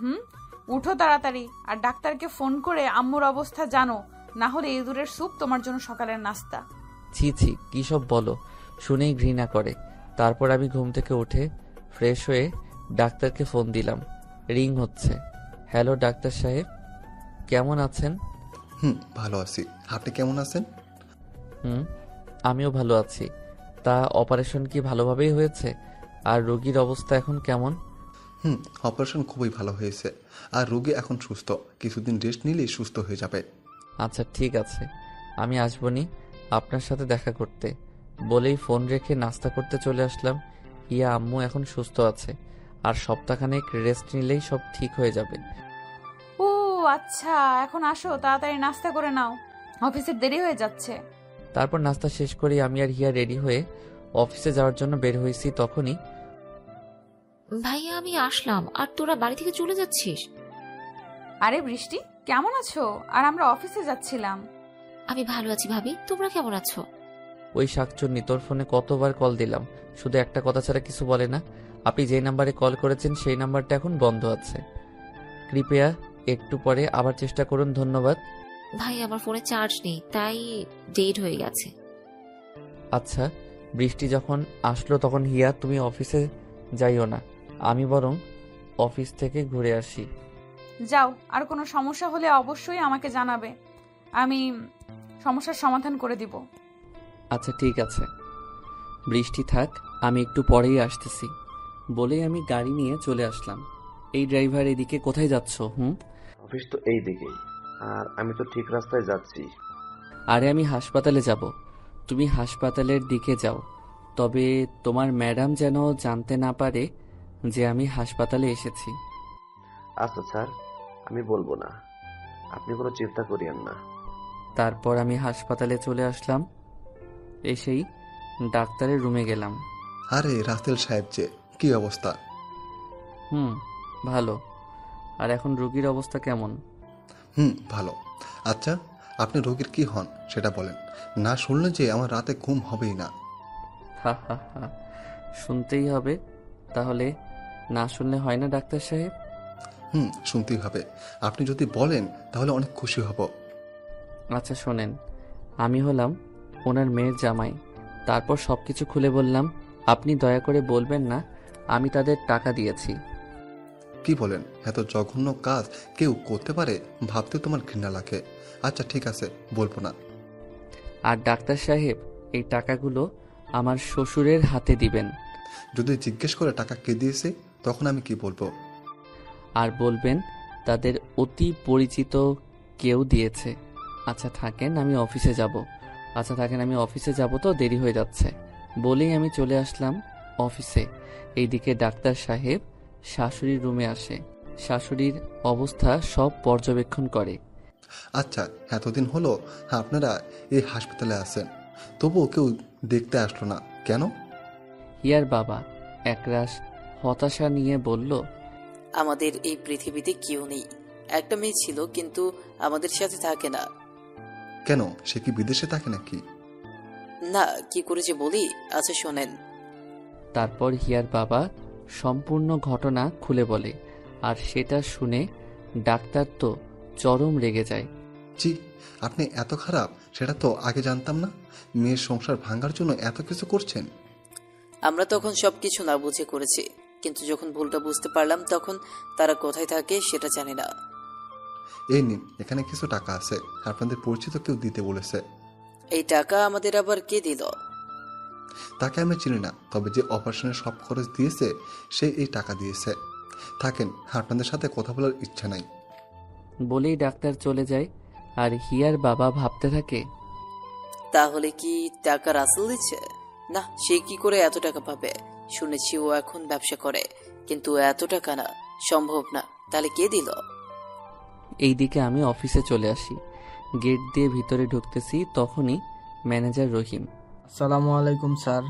উঠো তাড়াতাড়ি, আর ডাক্তারকে ফোন করে আম্মুর অবস্থা জানো, না হলে ইঁদুরের স্যুপ তোমার জন্য সকালের নাস্তা। ছি ছি, কি সব বলো, শুনেই ঘৃণা করে। তারপর আমি ঘুম থেকে উঠে ফ্রেশ হয়ে ডাক্তারকে ফোন দিলাম। রিং হচ্ছে। হ্যালো ডাক্তার সাহেব, কেমন আছেন? ভালো আছি, আপনি কেমন আছেন? আমিও ভালো আছি। তা অপারেশন কি ভালোভাবেই হয়েছে? আর রোগীর অবস্থা এখন কেমন? অপারেশন খুবই ভালো হয়েছে, আর রোগী এখন সুস্থ। কিছুদিন রেস্ট নিলেই সুস্থ হয়ে যাবে। আচ্ছা ঠিক আছে, আমি আসবনি আপনার সাথে দেখা করতে। বলেই ফোন রেখে নাস্তা করতে চলে আসলাম। হিয়া আম্মু এখন সুস্থ আছে, আর সপ্তাহখানেক রেস্ট নিলেই সব ঠিক হয়ে যাবে। ও আচ্ছা, এখন আসো, তাড়াতাড়ি নাস্তা করে নাও, অফিসের দেরি হয়ে যাচ্ছে। তারপর নাস্তা শেষ করে আমি আর হিয়া রেডি হয়ে অফিসে যাওয়ার জন্য বের হয়েছি। তখনই ভাইয়া আমি আসলাম, আর তোরা বাড়ি থেকে চলে যাচ্ছিস? আরে বৃষ্টি, কেমন আছো? আর আমরা অফিসে যাচ্ছিলাম। আমি ভালো আছি ভাবি, তোমরা কেমন আছো? ওই শাকচুন্নি তোর ফোনে কতবার কল দিলাম, শুধু একটা কথা ছাড়া কিছু বলে না। আপনি যে নাম্বারে কল করেছেন সেই নাম্বারটা এখন বন্ধ আছে, কৃপয়া একটু পরে আবার চেষ্টা করুন, ধন্যবাদ। ভাই আমার ফোনে চার্জ নেই, তাই ডেট হয়ে গেছে। আচ্ছা, বৃষ্টি যখন আসলো তখন হিয়া তুমি অফিসে যাইও না, আমি বরং অফিস থেকে ঘুরে আসি। যাও, আর কোনো সমস্যা হলে অবশ্যই আমাকে জানাবে, আমি সমস্যার সমাধান করে দিব। আচ্ছা ঠিক আছে, বৃষ্টি থাক, আমি একটু পরেই আসতেছি। বলেই আমি গাড়ি নিয়ে চলে আসলাম। এই ড্রাইভার, এদিকে কোথায় যাচ্ছ? অফিস তো এই দিকেই, আর আমি তো ঠিক রাস্তায় যাচ্ছি। আরে আমি হাসপাতালে যাব, তুমি হাসপাতালের দিকে যাও। তবে তোমার ম্যাডাম যেন জানতে না পারে যে আমি হাসপাতালে এসেছি। আচ্ছা স্যার, আমি বলবো না, আপনি কোনো চিন্তা করিয়েন না। তারপর আমি হাসপাতালে চলে আসলাম। এসেই ডাক্তারের রুমে গেলাম। আরে রাসেল সাহেব যে, কি অবস্থা? ভালো। আর এখন রোগীর অবস্থা কেমন? ভালো। আচ্ছা, আপনি রোগীর কি হন সেটা বলেন, না শুনলে যে আমার রাতে ঘুম হবেই না। হা হা হা, শুনতেই হবে। তাহলে না শুনলে হয় না ডাক্তার সাহেব? শুনতেই হবে। আপনি যদি বলেন তাহলে অনেক খুশি হব। আচ্ছা শোনেন, আমি হলাম ওনার মেয়ের জামাই। তারপর সবকিছু খুলে বললাম। আপনি দয়া করে বলবেন না আমি তাদের টাকা দিয়েছি। কি বলেন? এত জঘন্য কাজ কেউ করতে পারে ভাবতে তোমার ঘৃণা লাগে। আচ্ছা ঠিক আছে, বলবো না। আর ডাক্তার সাহেব, এই টাকাগুলো আমার শ্বশুরের হাতে দিবেন। যদি জিজ্ঞেস করে টাকা কে দিয়েছে, তখন আমি কি বলবো? আর বলবেন তাদের অতি পরিচিত কেউ দিয়েছে। আচ্ছা থাকেন, আমি অফিসে যাব তো দেরি হয়ে যাচ্ছে। বলেই আমি চলে আসলাম অফিসে। এইদিকে ডাক্তার সাহেব শাশুড়ির রুমে আসে। শাশুড়ির অবস্থা সব পর্যবেক্ষণ করে। আচ্ছা, এতদিন হলো আপনারা এই হাসপাতালে আছেন, তবুও কেউ দেখতে আসলো না কেন? হিয়ার বাবা একরাশ হতাশা নিয়ে বলল, আমাদের এই পৃথিবীতে কেউ নেই। একটা মেয়ে ছিল, কিন্তু আমাদের সাথে থাকে না। কেন, সে কি বিদেশে থাকে নাকি? না, কি করে যে বলি। আচ্ছা শোনেন। তারপর হিয়ার বাবা সম্পূর্ণ ঘটনা খুলে বলে। আর সেটা শুনে ডাক্তার তো চরম রেগে যায়। জি, আপনি এত খারাপ সেটা তো আগে জানতাম না। মেয়ের সংসার ভাঙার জন্য এত কিছু করছেন। আমরা তখন সবকিছু না বুঝে করেছি, কিন্তু যখন ভুলটা বুঝতে পারলাম তখন তারা কোথায় থাকে সেটা জানি না। এই নিন, এখানে কিছু টাকা আছে, আপনাদের পরিচিত কেউ দিতে বলেছে। এই টাকা আমাদের আবার কে দিল? তাকে আমি চিনি না, তবে যে অপারেশনের সব খরচ দিয়েছে সে এই টাকা দিয়েছে। থাকেন, আপনাদের সাথে কথা বলার ইচ্ছা নাই। বলেই ডাক্তার চলে যায়। আর হিয়ার বাবা ভাবতে থাকে, তাহলে কি টাকা রাসেল দিচ্ছে? না, সে কি করে এত টাকা পাবে? শুনেছি ও এখন ব্যবসা করে, কিন্তু এত টাকা না, সম্ভব না। তাহলে কে দিল? এইদিকে আমি অফিসে চলে আসি। গেট দিয়ে ভিতরে ঢুকতেছি, তখনই ম্যানেজার রহিম। আসসালামু আলাইকুম স্যার,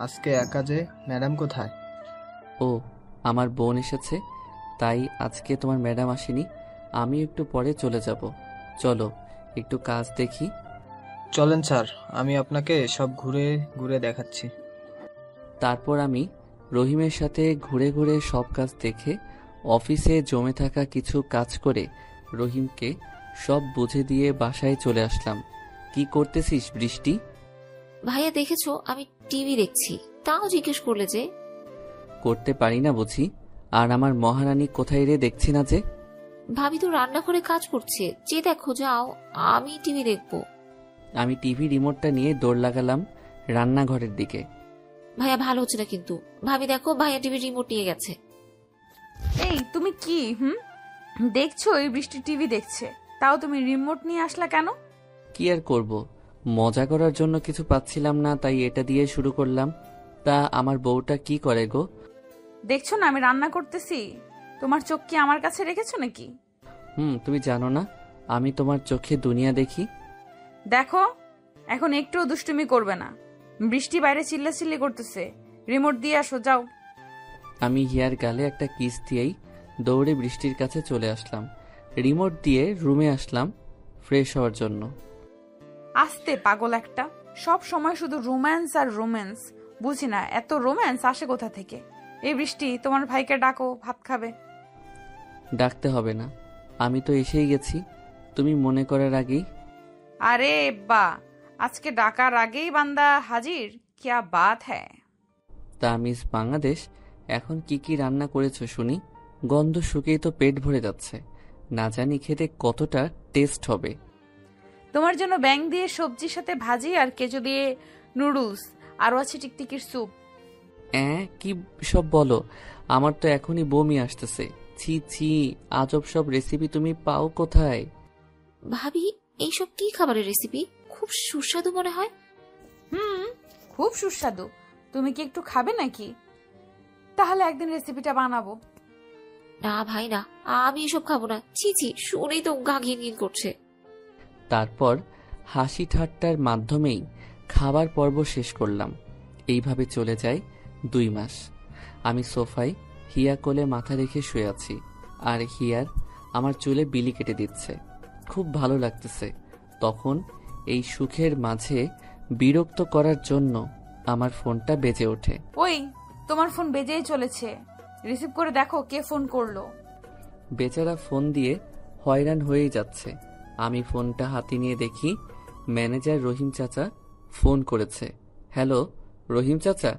আজকে একা যে, ম্যাডাম কোথায়? ও, আমার বোন এসেছে, তাই আজকে তোমার ম্যাডাম আসেনি। আমি একটু পরে চলে যাব। চলো একটু কাজ দেখি। চলেন স্যার, আমি আপনাকে সব ঘুরে ঘুরে দেখাচ্ছি। তারপর আমি রহিমের সাথে ঘুরে ঘুরে সব কাজ দেখে অফিসে জমে থাকা কিছু কাজ করে রহিমকে সব বুঝে দিয়ে বাসায় চলে আসলাম। কি করতেছিস বৃষ্টি? ভাইয়া দেখেছো আমি টিভি দেখছি, তাও জিজ্ঞেস করলে যে? করতে পারি না বুঝি? আর আমার মহারানী কোথায় রে, দেখছি না যে? ভাবি তো রান্না করে কাজ করছে, যে দেখো যাও, আমি টিভি দেখবো। আমি টিভি রিমোটটা নিয়ে দৌড় লাগালাম রান্নাঘরের দিকে। ভাইয়া ভালো হচ্ছে না কিন্তু। ভাবি দেখো, ভাইয়া টিভি রিমোট নিয়ে গেছে। এই তুমি কি দেখছো? এই বৃষ্টি টিভি দেখছে, তাও তুমি রিমোট নিয়ে আসলা কেন? কি আর করব, মজা করার জন্য কিছু পাচ্ছিলাম না, তাই এটা দিয়ে শুরু করলাম। তা আমার বউটা কি করে গো? দেখছো না আমি রান্না করতেছি, তোমার চোখ কি আমার কাছে রেখেছো নাকি? তুমি জানো না আমি তোমার চোখে দুনিয়া দেখি। দেখো, এখন একটুও দুষ্টুমি করবে না। বৃষ্টি বাইরে চিল্লাচিল্লি করতেছে, রিমোট দিয়ে আসো যাও। আমি হিয়ার গালে একটা কিস দিয়েই দৌড়ে বৃষ্টির কাছে চলে আসলাম। রিমোট দিয়ে রুমে আসলাম ফ্রেশ হওয়ার জন্য। আস্তে পাগল একটা, সব সময় শুধু রোম্যান্স আর রোম্যান্স। বুঝি না এত রোম্যান্স আসে কোথা থেকে। এই বৃষ্টি, তোমার ভাইকে ডাকো, ভাত খাবে। ডাকতে হবে না, আমি তো এসেই গেছি, তুমি মনে করার আগেই। আরে বা, আজকে ডাকার আগেই বান্দা হাজির, क्या बात है। তা মিস বাংলাদেশ, এখন কি কি রান্না করেছো শুনি? গন্ধ শুকেই তো পেট ভরে যাচ্ছে, না জানি খেতে কতটা টেস্ট হবে। তোমার জন্য ব্যাং দিয়ে সবজির সাথে ভাজি আর কেঁচো দিয়ে নুডলস, আরও আছে টিকটিকির স্যুপ। কি সব বলো? আমার তো এখনই বমি আসতেছে। ছি ছি, আজব সব রেসিপি তুমি পাও কোথায়? ভাবি এইসব কি খাবারের রেসিপি? খুব সুস্বাদু মনে হয়। খুব সুস্বাদু। তুমি কি একটু খাবে নাকি? তাহলে একদিন রেসিপিটা বানাবো। না ভাই না, আমি এসব খাবো না। ছি ছি, শুনেই তো গা ঘিন করছে। তারপর হাসি ঠাট্টার মাধ্যমেই খাবার পর্ব শেষ করলাম। এইভাবে চলে যায় 2 মাস। আমি সোফায় হিয়া কোলে মাথা রেখে শুয়ে আছি, আর হিয়ার আমার চুলে বিলি কেটে দিচ্ছে। খুব ভালো লাগতেছে। তখন এই সুখের মাঝে বিরক্ত করার জন্য আমার ফোনটা বেজে ওঠে। ওই, তোমার ফোন বেজেই চলেছে, রিসিভ করে দেখো কে ফোন করলো। বেচারা ফোন দিয়ে হয়রান হয়েই যাচ্ছে। আমি ফোনটা হাতে নিয়ে দেখি ম্যানেজার রহিম চাচা ফোন করেছে। হ্যালো রহিম চাচা।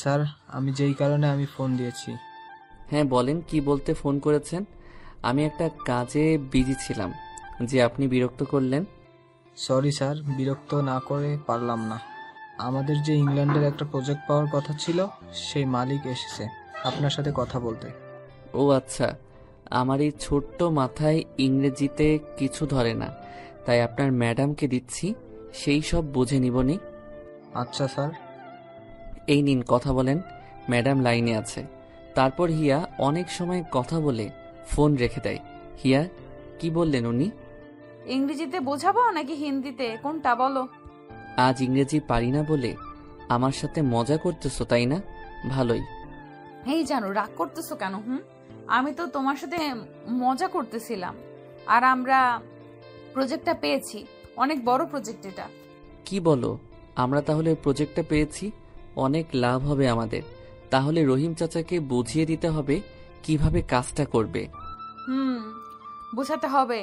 স্যার, আমি যেই কারণে আমি ফোন দিয়েছি। হ্যাঁ বলেন, কি বলতে ফোন করেছেন? আমি একটা কাজে বিজি ছিলাম যে আপনি বিরক্ত করলেন। সরি স্যার, বিরক্ত না করে পারলাম না। আমাদের যে ইংল্যান্ডের একটা প্রজেক্ট পাওয়ার কথা ছিল, সেই মালিক এসেছে আপনার সাথে কথা বলতে। ও আচ্ছা, আমার এই ছোট্ট মাথায় ইংরেজিতে কিছু ধরে না, তাই আপনার ম্যাডামকে দিচ্ছি, সেই সব বুঝে নিবনি। আচ্ছা স্যার। এই নিন কথা বলেন, ম্যাডাম লাইনে আছে। তারপর হিয়া অনেক সময় কথা বলে ফোন রেখে দেয়। হিয়া, কি বললেন উনি? ইংরেজিতে বোঝাবো নাকি হিন্দিতে, কোনটা বলো? আজ ইংরেজি পারি না বলে আমার সাথে মজা করতেছো তাই না? ভালোই। এই জানো, রাগ করতেছো কেন? আমি তো তোমার সাথে মজা করতেছিলাম। আর আমরা প্রজেক্টটা পেয়েছি, অনেক বড় প্রজেক্ট এটা। কি বলো? আমরা তাহলে প্রজেক্টটা পেয়েছি? অনেক লাভ হবে আমাদের। তাহলে রহিম চাচাকে বুঝিয়ে দিতে হবে কিভাবে কাজটা করবে। বোঝাতে হবে,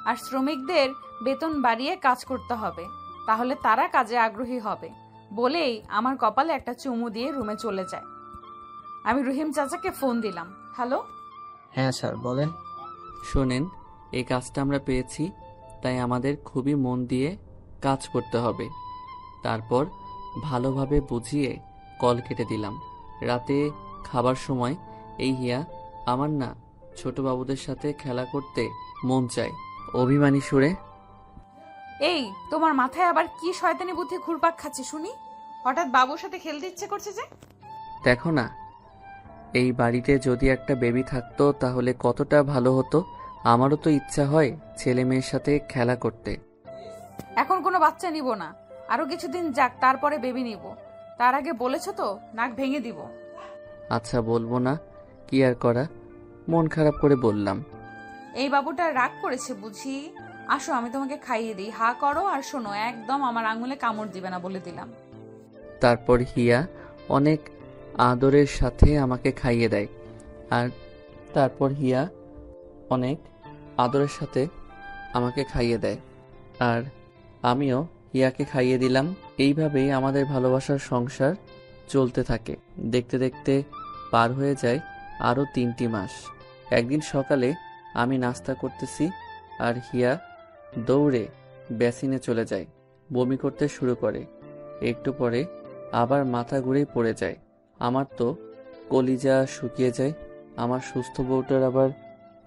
আর শ্রমিকদের বেতন বাড়িয়ে কাজ করতে হবে, তাহলে তারা কাজে আগ্রহী হবে। বলেই আমার কপালে একটা চুমু দিয়ে রুমে চলে যায়। আমি রহিম চাচাকে ফোন দিলাম। হ্যালো। হ্যাঁ স্যার, বলেন। শোনেন, এই কাজটা আমরা পেয়েছি, তাই আমাদের খুবই মন দিয়ে কাজ করতে হবে। তারপর ভালোভাবে বুঝিয়ে কল কেটে দিলাম। রাতে খাবার সময় এই হিয়া, আমার না ছোট বাবুদের সাথে খেলা করতে মন চায়, অভিমানী সুরে। এই, তোমার মাথায় আবার কি শয়তানি বুদ্ধি ঘুরপাক খাচ্ছে শুনি? হঠাৎ বাবুর সাথে খেলতে ইচ্ছে করছে যে? দেখো না, এই বাড়িতে যদি একটা বেবি থাকতো তাহলে কতটা ভালো হতো। আমারও তো ইচ্ছা হয় ছেলে মেয়ের সাথে খেলা করতে। এখন কোনো বাচ্চা নিব না, আরো কিছুদিন যাক, তারপরে বেবি নিব। তার আগে বলেছো তো, নাক ভেঙে দিব। আচ্ছা বলবো না, কি আর করা, মন খারাপ করে বললাম। এই বাবুটা রাগ করেছে বুঝি। আসো, আমি তোমাকে খাইয়ে দিই। হা করো আর শোনো, একদম আমার আঙুলে কামড় দিবে না, বলে দিলাম। তারপর হিয়া অনেক আদরের সাথে আমাকে খাইয়ে দেয়, আর তারপর হিয়া অনেক আদরের সাথে আমাকে খাইয়ে দেয়, আর আমিও হিয়াকে খাইয়ে দিলাম। এইভাবেই আমাদের ভালোবাসার সংসার চলতে থাকে। দেখতে দেখতে পার হয়ে যায় আরও 3টি মাস। একদিন সকালে আমি নাস্তা করতেছি, আর হিয়া দৌড়ে বেসিনে চলে যায়, বমি করতে শুরু করে। একটু পরে আবার মাথা ঘুরেই পড়ে যায়। আমার তো কলিজা শুকিয়ে যায়। আমার সুস্থ বউটার আবার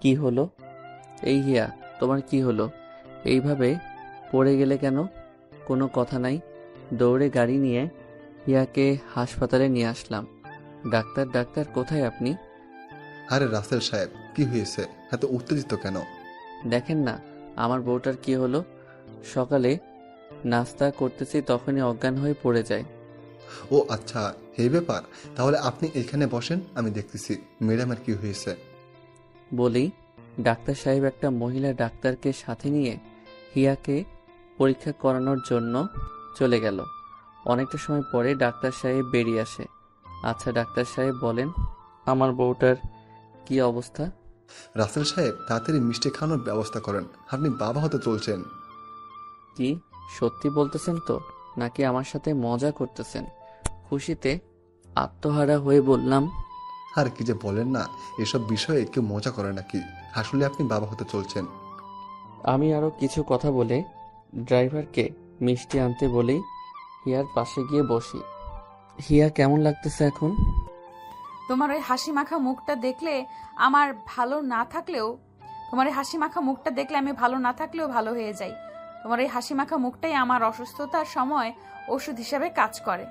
কি হলো? এই হিয়া, তোমার কি হলো? এইভাবে পড়ে গেলে কেন? কোনো কথা নাই। দৌড়ে গাড়ি নিয়ে হিয়াকে হাসপাতালে নিয়ে আসলাম। ডাক্তার ডাক্তার কোথায় আপনি? আরে রাসেল সাহেব, কি হয়েছে? এত উত্তেজিত কেন? দেখেন না আমার বউটার কি হলো। সকালে নাস্তা করতেছি, তখনই অজ্ঞান হয়ে পড়ে যায়। ও আচ্ছা, এই ব্যাপার। তাহলে আপনি এখানে বসেন, আমি দেখতেছি ম্যাডামের কি হয়েছে। বলেই ডাক্তার সাহেব একটা মহিলা ডাক্তারকে সাথে নিয়ে হিয়াকে পরীক্ষা করানোর জন্য চলে গেল। অনেকটা সময় পরে ডাক্তার সাহেব বেরিয়ে আসে। আচ্ছা ডাক্তার সাহেব বলেন, আমার বউটার কি অবস্থা? রাসেল সাহেব, তাড়াতাড়ি মিষ্টি খাওয়ানোর ব্যবস্থা করেন, আপনি বাবা হতে চলছেন। কি সত্যি বলতেছেন তো, নাকি আমার সাথে মজা করতেছেন? খুশিতে আত্মহারা হয়ে বললাম, আর কি যে বলেন না, এসব বিষয়ে কেউ মজা করে নাকি? আসলে আপনি বাবা হতে চলছেন। আমি আরো কিছু কথা বলে ড্রাইভারকে মিষ্টি আনতে বলেই হিয়ার পাশে গিয়ে বসি। হিয়া, কেমন লাগতেছে এখন? তোমার ওই হাসি মাখা মুখটা দেখলে আমার ভালো না থাকলেও, তোমার এই হাসি মাখা মুখটা দেখলে আমি ভালো না থাকলেও ভালো হয়ে যাই। তোমার এই হাসি মাখা মুখটাই আমার অসুস্থতার সময় ওষুধ হিসাবে কাজ করে।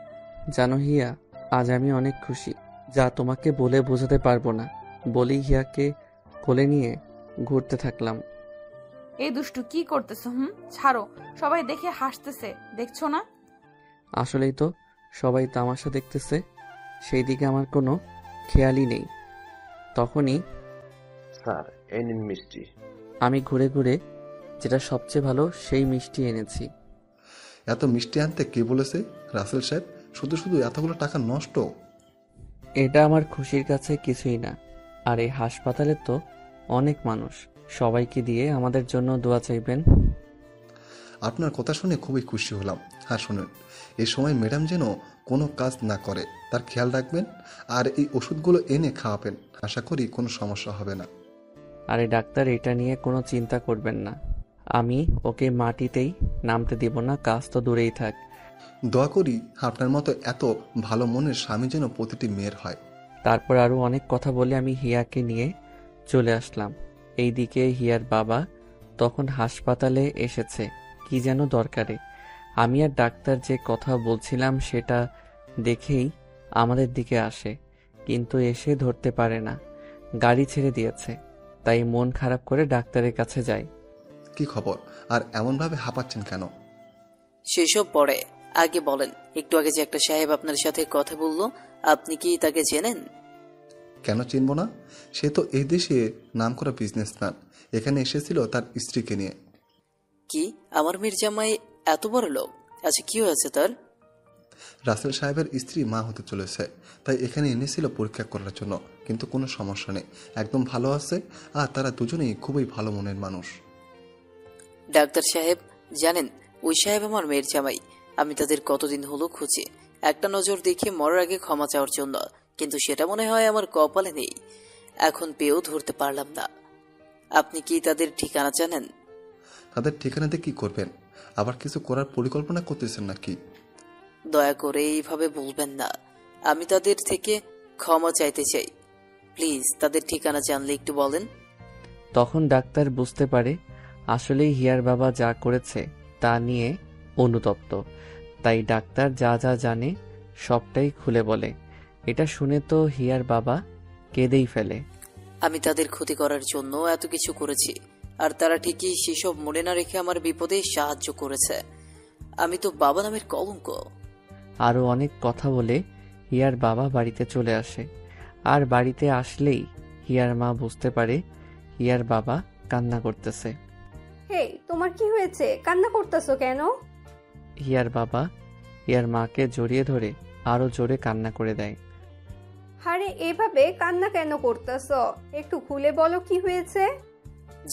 জানো হিয়া, আজ আমি অনেক খুশি। যা তোমাকে বলে বোঝাতে পারবো না। বলি হিয়াকে কোলে নিয়ে ঘুরতে থাকলাম। এই দুষ্টু কি করতেছো? ছাড়ো, সবাই দেখে হাসতেছে, দেখছো না? আসলেই তো, সবাই তামাশা দেখতেছে, সেই দিকে আমার কোনো খেয়ালই নেই। তখনই স্যার, এই নিন মিষ্টি। আমি ঘুরে ঘুরে যেটা সবচেয়ে ভালো সেই মিষ্টি এনেছি। এত মিষ্টি আনতে কে বলেছে রাসেল সাহেব? শুধু শুধু এতগুলো টাকা নষ্ট। এটা আমার খুশির কাছে কিছুই না। আর এই হাসপাতালে তো অনেক মানুষ, সবাইকে দিয়ে আমাদের জন্য দোয়া চাইবেন। আপনার কথা শুনে খুবই খুশি হলাম। আর শুনুন, এই সময় ম্যাডাম যেন কোনো কাজ না করে তার খেয়াল রাখবেন, আর এই ওষুধগুলো এনে খাওয়াবেন। আশা করি কোনো সমস্যা হবে না। আরে ডাক্তার, এটা নিয়ে কোনো চিন্তা করবেন না। আমি ওকে মাটিতেই নামতে দিব না, কাজ তো দূরেই থাক। দোয়া করি আপনার মতো এত ভালো মনের স্বামী যেন প্রতিটি মেয়ের হয়। তারপর আরো অনেক কথা বলে আমি হিয়াকে নিয়ে চলে আসলাম। এইদিকে হিয়ার বাবা তখন হাসপাতালে এসেছে কি যেন দরকারে। আমি আর ডাক্তার যে কথা বলছিলাম সেটা দেখেই আমাদের দিকে আসে, কিন্তু এসে ধরতে পারে না, গাড়ি ছেড়ে দিয়েছে। তাই মন খারাপ করে ডাক্তারের কাছে যাই। কি খবর? আর এমনভাবে হাঁপাচ্ছেন কেন? সেসব পরে আগে বলেন, একটু আগে যে একটা সাহেব আপনার সাথে কথা বললো, আপনি কি তাকে চেনেন? কেন চিনব না? সে তো এই দেশে নামকরা বিজনেসম্যান। এখানে এসেছিল তার স্ত্রীকে নিয়ে। কি, আমার মেয়ের জামাই এত বড় লোক? আচ্ছা, কি হয়েছে তার? রাসেল সাহেবের স্ত্রী মা হতে চলেছে, তাই এখানে এনেছিল পরীক্ষা করার জন্য। কিন্তু কোনো সমস্যা নেই, একদম ভালো আছে। আর তারা দুজনেই খুবই ভালো মনের মানুষ। ডাক্তার সাহেব জানেন, ওই সাহেব আমার মেয়ের জামাই। আমি তাদের কতদিন হলো খুঁজি, একটা নজর দেখে মরার আগে ক্ষমা চাওয়ার জন্য, কিন্তু সেটা মনে হয় আমার কপালে নেই। এখন পেয়েও ধরতে পারলাম না। আপনি কি তাদের ঠিকানা জানেন? তাদের ঠিকানাতে কি করবেন? আবার কিছু করার পরিকল্পনা করতেছেন নাকি? দয়া করে এইভাবে বলবেন না। আমি তাদের থেকে ক্ষমা চাইতে চাই। প্লিজ, তাদের ঠিকানা জানলে একটু বলেন। তখন ডাক্তার বুঝতে পারে আসলেই হিয়ার বাবা যা করেছে তা নিয়ে অনুতপ্ত। তাই ডাক্তার যা যা জানে সবটাই খুলে বলে। এটা শুনে তো হিয়ার বাবা কেঁদেই ফেলে। আমি তাদের ক্ষতি করার জন্য এত কিছু করেছি, আর তারা ঠিকই সেসব মনে না রেখে আমার বিপদে সাহায্য করেছে। আমি তো বাবা নামের কলঙ্ক। আরো অনেক কথা বলে হিয়ার বাবা বাড়িতে চলে আসে। আর বাড়িতে আসলেই হিয়ার মা বুঝতে পারে হিয়ার বাবা কান্না করতেছে। হেই, তোমার কি হয়েছে? কান্না করতেছো কেন? হিয়ার বাবা হিয়ার মাকে জড়িয়ে ধরে আরো জোরে কান্না করে দেয়। আরে এভাবে কান্না কেন করতেছো? একটু খুলে বলো কি হয়েছে।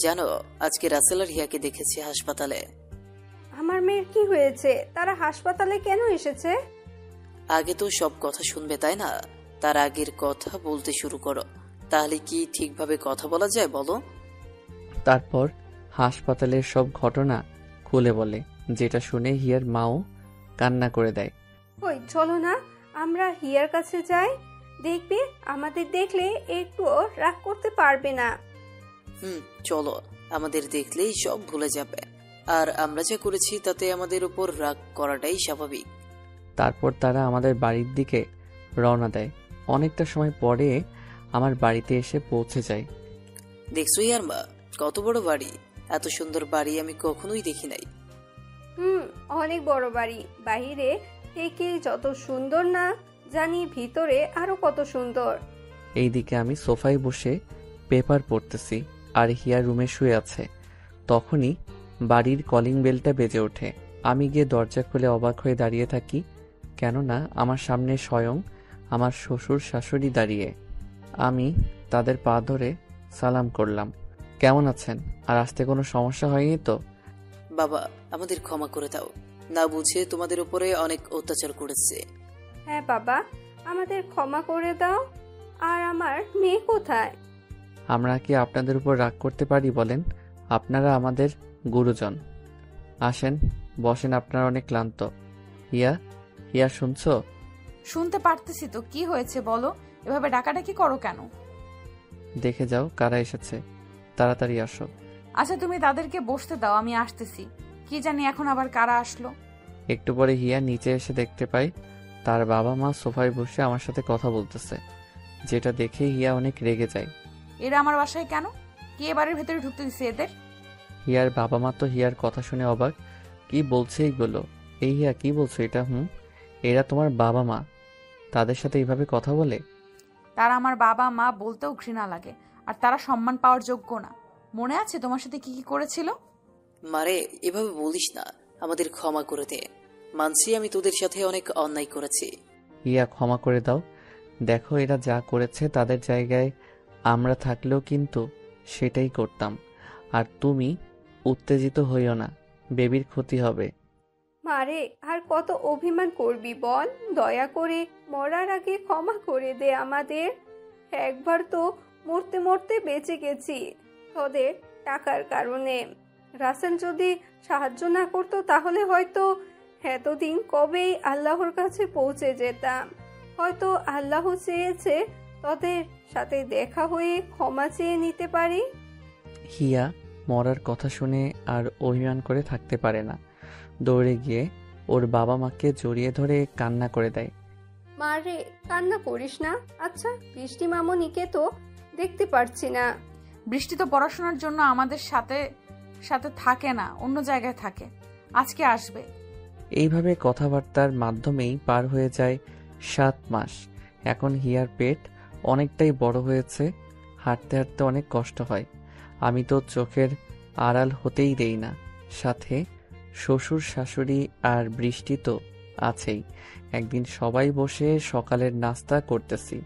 জানো, আজকে রাসেল আর হিয়াকে দেখেছি হাসপাতালে। আমার মেয়ের কি হয়েছে? তারা হাসপাতালে কেন এসেছে? আগে তো সব কথা শুনবে, তাই না? তার আগের কথা বলতে শুরু করো, তাহলে কি ঠিকভাবে কথা বলা যায় বলো। তারপর হাসপাতালের সব ঘটনা খুলে বলে, যেটা শুনে হিয়ার মাও কান্না করে দেয়। ওই চলো না, আমরা হিয়ার কাছে যাই। দেখবে আমাদের দেখলে একটুও রাগ করতে পারবে না। চলো, আমাদের দেখলেই সব ভুলে যাবে। আর আমরা যা করেছি তাতে আমাদের উপর রাগ করাটাই স্বাভাবিক। তারপর তারা আমাদের বাড়ির দিকে রওনা দেয়। অনেকটা সময় পরে আমার বাড়িতে এসে পৌঁছে যায়। দেখছো ইয়ার মা, কত বড় বাড়ি! এত সুন্দর বাড়ি আমি কখনোই দেখি নাই। অনেক বড় বাড়ি। বাইরে থেকে যত সুন্দর না জানি ভিতরে আরো কত সুন্দর। এইদিকে আমি সোফায় বসে পেপার পড়তেছি আর হিয়া রুমে শুয়ে আছে। তখনই বাড়ির কলিং বেলটা বেজে ওঠে। আমি গিয়ে দরজা খুলে অবাক হয়ে দাঁড়িয়ে থাকি, কেননা আমার সামনে স্বয়ং আমার শ্বশুর শাশুড়ি দাঁড়িয়ে। আমি তাদের পা ধরে সালাম করলাম, কেমন আছেন? আর আসতে কোনো সমস্যা হয়নি তো? বাবা, আমাদের ক্ষমা করে দাও, না বুঝে তোমাদের উপরে অনেক অত্যাচার করেছে। হ্যাঁ বাবা, আমাদের ক্ষমা করে দাও। আর আমার মেয়ে কোথায়? আমরা কি আপনাদের উপর রাগ করতে পারি বলেন? আপনারা আমাদের গুরুজন। আসেন, বসেন, আপনারা অনেক ক্লান্ত। হিয়া, হিয়া শুনছো? শুনতে পারতেছি তো, কি হয়েছে বলো? এভাবে ডাকাডাকি করো কেন? দেখে যাও কারা এসেছে, তাড়াতাড়ি আসো। আচ্ছা, তুমি তাদেরকে বসতে দাও, আমি আসতেছি। কি জানি এখন আবার কারা আসলো। একটু পরে হিয়া নিচে এসে দেখতে পাই তার বাবা মা সোফায় বসে আমার সাথে কথা বলতেছে। যেটা দেখে হিয়া অনেক রেগে যায়। এরা আমার বাসায় কেন? কে বাড়ির ভেতরে ঢুকতে দিছে এদের? হিয়ার বাবা মা তো হিয়ার কথা শুনে অবাক। কি বলছে এইগুলো? এই হিয়া কি বলছো এটা? এরা তোমার বাবা মা, তাদের সাথে এইভাবে কথা বলে? তারা আমার বাবা মা বলতেও ঘৃণা লাগে, আর তারা সম্মান পাওয়ার যোগ্য না। মনে আছে তোমার সাথে কি কি করেছিল? মারে, এভাবে বলিস না, আমাদের ক্ষমা করে দে। মানছি আমি তোদের সাথে অনেক অন্যায় করেছি। হিয়া ক্ষমা করে দাও। দেখো এরা যা করেছে তাদের জায়গায় আমরা থাকলেও কিন্তু সেটাই করতাম। আর তুমি উত্তেজিত হইও না, বেবির ক্ষতি হবে। মারে, আর কত অভিমান করবি বল? দয়া করে মরার আগে ক্ষমা করে দে আমাদের। একবার তো মরতে মরতে বেঁচে গেছি তোদের টাকার কারণে। রাসেল যদি সাহায্য না করতো তাহলে হয়তো এতদিন কবেই আল্লাহর কাছে পৌঁছে যেতাম। হয়তো আল্লাহ চেয়েছে তোদের সাথে দেখা হয়ে ক্ষমা চেয়ে নিতে পারি। হিয়া মরার কথা শুনে আর অভিমান করে থাকতে পারে না। দৌড়ে গিয়ে ওর বাবা মাকে জড়িয়ে ধরে কান্না করে দেয়। মারে, কান্না করিস না। আচ্ছা, বৃষ্টি মামনিকে তো দেখতে পারছি না। বৃষ্টি তো পড়াশোনার জন্য আমাদের সাথে সাথে থাকে না, অন্য জায়গায় থাকে। আজকে আসবে। এইভাবে কথাবার্তার মাধ্যমেই পার হয়ে যায় 7 মাস। এখন হিয়ার পেট অনেকটাই বড় হয়েছে, হাঁটতে হাঁটতে অনেক কষ্ট হয়। আমি তো চোখের আড়াল হতেই দেই না। সাথে শ্বশুর শাশুড়ি আর বৃষ্টি তো আছেই। একদিন সবাই বসে সকালের নাস্তা করতেছি,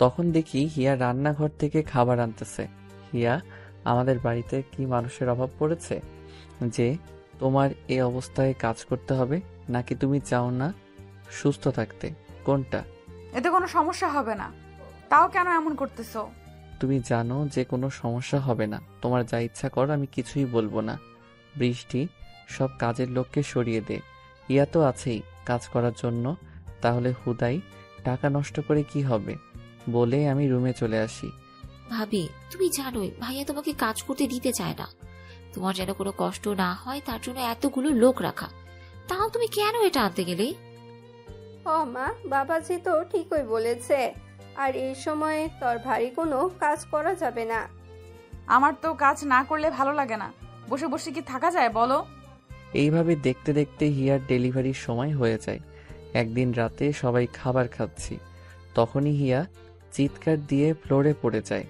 তখন দেখি হিয়া রান্নাঘর থেকে খাবার আনতেছে। হিয়া, আমাদের বাড়িতে কি মানুষের অভাব পড়েছে যে তোমার এই অবস্থায় কাজ করতে হবে? নাকি তুমি চাও না সুস্থ থাকতে? কোনটা? এতে কোনো সমস্যা হবে না, তাও কেন এমন করতেছো? তুমি জানো যে কোনো সমস্যা হবে না। তোমার যা ইচ্ছা কর, আমি কিছুই বলবো না। বৃষ্টি, সব কাজের লোককে সরিয়ে দে। ইয়া তো আছেই কাজ করার জন্য, তাহলে হুদাই টাকা নষ্ট করে কি হবে? বলে আমি রুমে চলে আসি। ভাবি, তুমি জানোই ভাইয়া তোমাকে কাজ করতে দিতে চায় না। তোমার যেন কোনো কষ্ট না হয় তার জন্য এতগুলো লোক রাখা। তাও তুমি কেন এটা আনতে গেলে? ও মা, বাবাজি তো ঠিকই বলেছে। আর এই সময়ে তোর ভারী কোনো কাজ করা যাবে না। আমার তো কাজ না করলে ভালো লাগে না। বসে বসে কি থাকা যায় বলো? এইভাবে দেখতে দেখতে হিয়ার ডেলিভারির সময় হয়ে যায়। একদিন রাতে সবাই খাবার খাচ্ছি, তখনই হিয়া চিৎকার দিয়ে ফ্লোরে পড়ে যায়।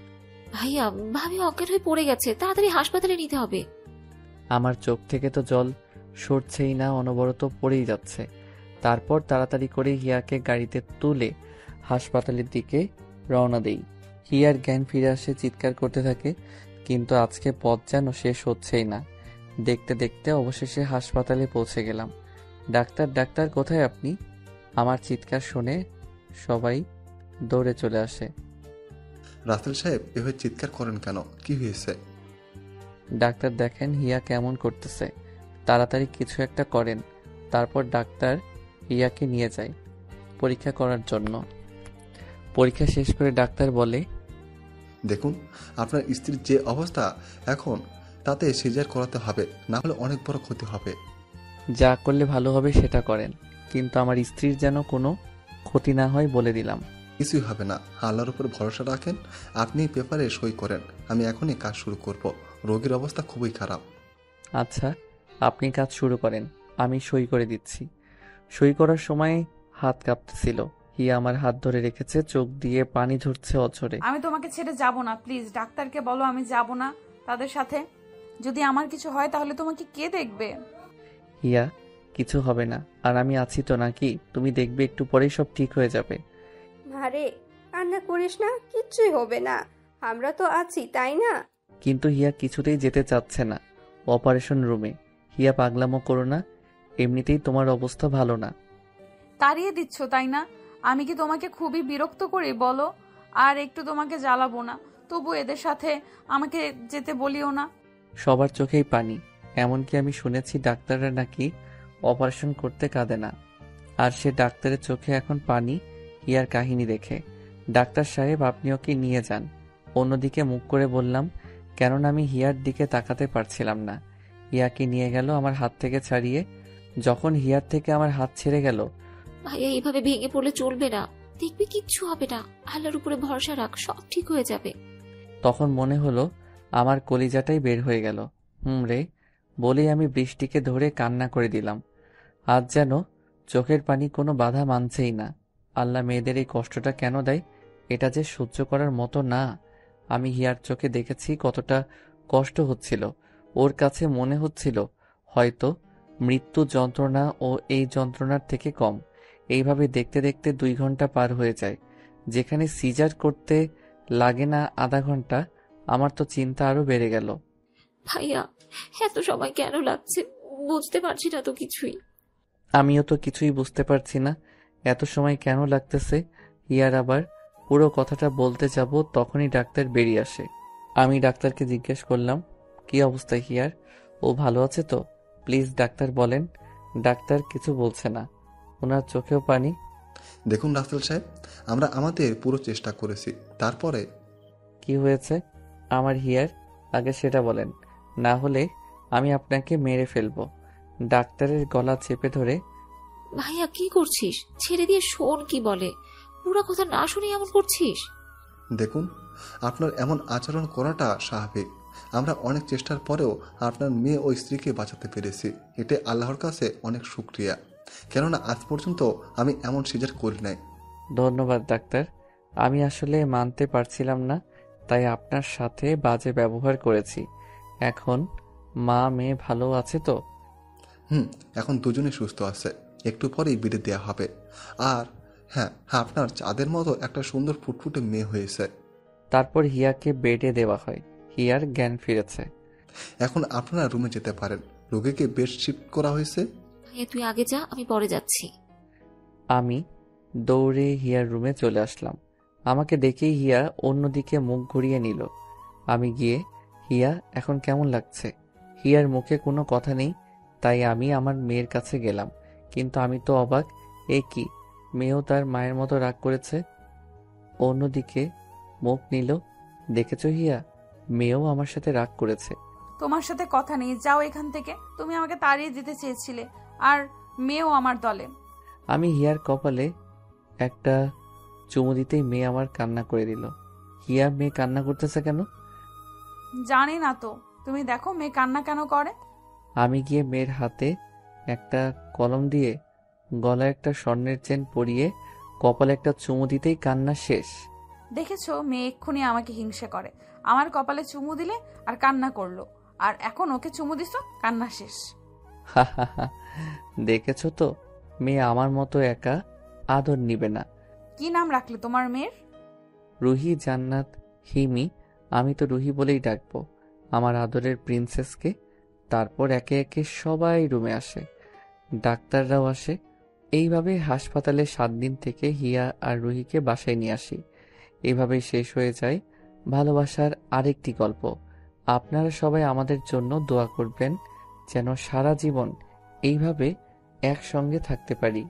ভাইয়া, ভাবি অজ্ঞান হয়ে পড়ে গেছে, তাড়াতাড়ি হাসপাতালে নিতে হবে। আমার চোখ থেকে তো জল সরছেই না, অনবরত পড়েই যাচ্ছে। তারপর তাড়াতাড়ি করে হিয়াকে গাড়িতে তুলে হাসপাতালের দিকে রওনা দেই। হিয়ার জ্ঞান ফিরে আসে, চিৎকার করতে থাকে, কিন্তু আজকে পথ যেন শেষ হচ্ছেই না। দেখতে দেখতে অবশেষে হাসপাতালে পৌঁছে গেলাম। ডাক্তার, ডাক্তার কোথায় আপনি? আমার চিৎকার শুনে সবাই দৌড়ে চলে আসে। রাসেল সাহেব, এভাবে চিৎকার করেন কেন? কি হয়েছে? ডাক্তার দেখেন হিয়া কেমন করতেছে, তাড়াতাড়ি কিছু একটা করেন। তারপর ডাক্তার হিয়াকে নিয়ে যায় পরীক্ষা করার জন্য। পরীক্ষা শেষ করে ডাক্তার বলে, দেখুন, আপনার স্ত্রীর যে অবস্থা এখন, তাতে সিজার করাতে হবে, না হলে অনেক বড় ক্ষতি হবে। যা করলে ভালো হবে সেটা করেন, কিন্তু আমার স্ত্রীর যেন কোনো ক্ষতি না হয় বলে দিলাম। কিছুই হবে না, আল্লাহর উপর ভরসা রাখেন। আপনি পেপারে সই করেন, আমি এখনই কাজ শুরু করব। রোগীর অবস্থা খুবই খারাপ। আচ্ছা, আপনি কাজ শুরু করেন, আমি সই করে দিচ্ছি। সই করার সময় হাত কাঁপতেছিল। হিয়া আমার হাত ধরে রেখেছে, চোখ দিয়ে পানি ঝরছে অঝরে। আমি তোমাকে ছেড়ে যাব না, প্লিজ ডাক্তারকে বলো আমি যাব না তাদের সাথে। যদি আমার কিছু হয় তাহলে তোমাকে কে দেখবে? হিয়া, কিছু হবে না, আর আমি আছি তো নাকি? তুমি দেখবে একটু পরেই সব ঠিক হয়ে যাবে। মারে, কান্না করিস না, কিচ্ছুই হবে না। আমরা তো আছি, তাই না? কিন্তু হিয়া কিছুতেই যেতে চাচ্ছে না অপারেশন রুমে। হিয়া, পাগলামো করো না, এমনিতেই তোমার অবস্থা ভালো না। তাড়িয়ে দিচ্ছ তাই না? আমি কি তোমাকে খুবই বিরক্ত করি বলো? আর একটু তোমাকে জ্বালাবো না, তবু এদের সাথে আমাকে যেতে বলিও না। সবার চোখেই পানি, এমনকি আমি শুনেছি ডাক্তাররা নাকি অপারেশন করতে কাঁদে না। আর সে ডাক্তারের চোখে এখন পানি হিয়ার কাহিনী দেখে। ডাক্তার সাহেব, আপনি ওকে নিয়ে যান। অন্যদিকে মুখ করে বললাম, কেননা আমি হিয়ার দিকে তাকাতে পারছিলাম না। হিয়াকে নিয়ে গেল আমার হাত থেকে ছাড়িয়ে। যখন হিয়ার থেকে আমার হাত ছেড়ে গেল, ভাইয়া, এইভাবে ভেঙে পড়লে চলবে না। দেখবি কিচ্ছু হবে না, আল্লাহর উপরে ভরসা রাখ, সব ঠিক হয়ে যাবে। তখন মনে হলো আমার কলিজাটাই বের হয়ে গেল। রে বলেই আমি বৃষ্টিকে ধরে কান্না করে দিলাম। আজ যেন চোখের পানি কোনো বাধা মানছেই না। আল্লাহ মেয়েদের এই কষ্টটা কেন দেয়, এটা যে সহ্য করার মতো না। আমি হিয়ার চোখে দেখেছি কতটা কষ্ট হচ্ছিল। ওর কাছে মনে হচ্ছিল হয়তো মৃত্যু যন্ত্রণা ও এই যন্ত্রণার থেকে কম। এইভাবে দেখতে দেখতে 2 ঘন্টা পার হয়ে যায়। যেখানে সিজার করতে লাগে না আধা ঘন্টা, আমার তো চিন্তা আরো বেড়ে গেল। ভাইয়া, এত সময় কেন লাগছে বুঝতে পারছি না তো কিছুই। আমিও তো কিছুই বুঝতে পারছি না এত সময় কেন লাগতেছে। হিয়ার আবার পুরো কথাটা বলতে যাব, তখনই ডাক্তার বেরিয়ে আসে। আমি ডাক্তারকে জিজ্ঞেস করলাম, কি অবস্থা হিয়ার, ও ভালো আছে তো? প্লিজ ডাক্তার বলেন। ডাক্তার কিছু বলছে না, ওনার চোখেও পানি। দেখুন রাসেল সাহেব, আমরা আমাদের পুরো চেষ্টা করেছি, তারপরে কি হয়েছে আমার হিয়ার, আগে সেটা বলেন, না হলে আমি আপনাকে মেরে ফেলবো। ডাক্তারের গলা চেপে ধরে, ভাইয়া কি করছিস? ছেড়ে দিয়ে শোন কি বলে। পুরো কথা না শুনে এমন করছিস? দেখুন, আপনার এমন আচরণ করাটা স্বাভাবিক। আমরা অনেক চেষ্টার পরেও আপনার মেয়ে ও স্ত্রীকে বাঁচাতে পেরেছি। এটা আল্লাহর কাছে অনেক শুকরিয়া, কেননা আজ পর্যন্ত আমি এমন সিজার করি নাই। ধন্যবাদ ডাক্তার, আমি আসলে মানতে পারছিলাম না, তাই আপনার সাথে বাজে ব্যবহার করেছি। এখন মা মেয়ে ভালো আছে তো? এখন দুজনে সুস্থ আছে, একটু পরেই বিদায় দেওয়া হবে। আর হ্যাঁ, আপনার চাঁদের মতো একটা সুন্দর ফুটফুটে মেয়ে হয়েছে। তারপর হিয়াকে বেডে দেওয়া হয়। হিয়ার জ্ঞান ফিরেছে। এখন আপনারা রুমে যেতে পারেন। রোগীকে বেড শিফট করা হয়েছে। ভাইয়া তুই আগে যা, আমি পরে যাচ্ছি। আমি দৌড়ে হিয়ার রুমে চলে আসলাম। আমাকে দেখেই হিয়া অন্যদিকে মুখ ঘুরিয়ে নিল। আমি গিয়ে, হিয়া এখন কেমন লাগছে? হিয়ার মুখে কোনো কথা নেই, তাই আমি আমার মেয়ের কাছে গেলাম। কিন্তু আমি তো অবাক, এ কি, মেয়েও তার মায়ের মতো রাগ করেছে। অন্যদিকে মুখ নিল। দেখেছো হিয়া, মেয়েও আমার সাথে রাগ করেছে। তোমার সাথে কথা নেই, যাও এখান থেকে। তুমি আমাকে তাড়িয়ে দিতে চেয়েছিলে, আর মেয়েও আমার দলে। আমি হিয়ার কপালে একটা চুমু দিতেই মেয়ে আমার কান্না করে দিল। হিয়া, মেয়ে কান্না করতেছে কেন? জানি না তো, তুমি দেখো মেয়ে কান্না কেন করে। আমি গিয়ে মেয়ের হাতে একটা কলম দিয়ে গলায় একটা স্বর্ণের চেন পরিয়ে কপালে একটা চুমু দিতেই কান্না শেষ। দেখেছো, মেয়ে এক্ষুনি আমাকে হিংসে করে। আমার কপালে চুমু দিলে আর কান্না করলো, আর এখন ওকে চুমু দিছো, কান্না শেষ। হা হা হা, দেখেছো তো, মেয়ে আমার মতো একা আদর নিবে না। কি নাম রাখলে তোমার মেয়ের? রুহি, জান্নাত, হিমি। আমি তো রুহি বলেই ডাকবো আমার আদরের প্রিন্সেসকে। তারপর একে একে সবাই রুমে আসে, ডাক্তাররাও আসে। এইভাবে হাসপাতালে 7 দিন থেকে হিয়া আর রুহিকে বাসায় নিয়ে আসি। এভাবেই শেষ হয়ে যায় ভালোবাসার আরেকটি গল্প। আপনারা সবাই আমাদের জন্য দোয়া করবেন, যেন সারা জীবন এইভাবে একসঙ্গে থাকতে পারি।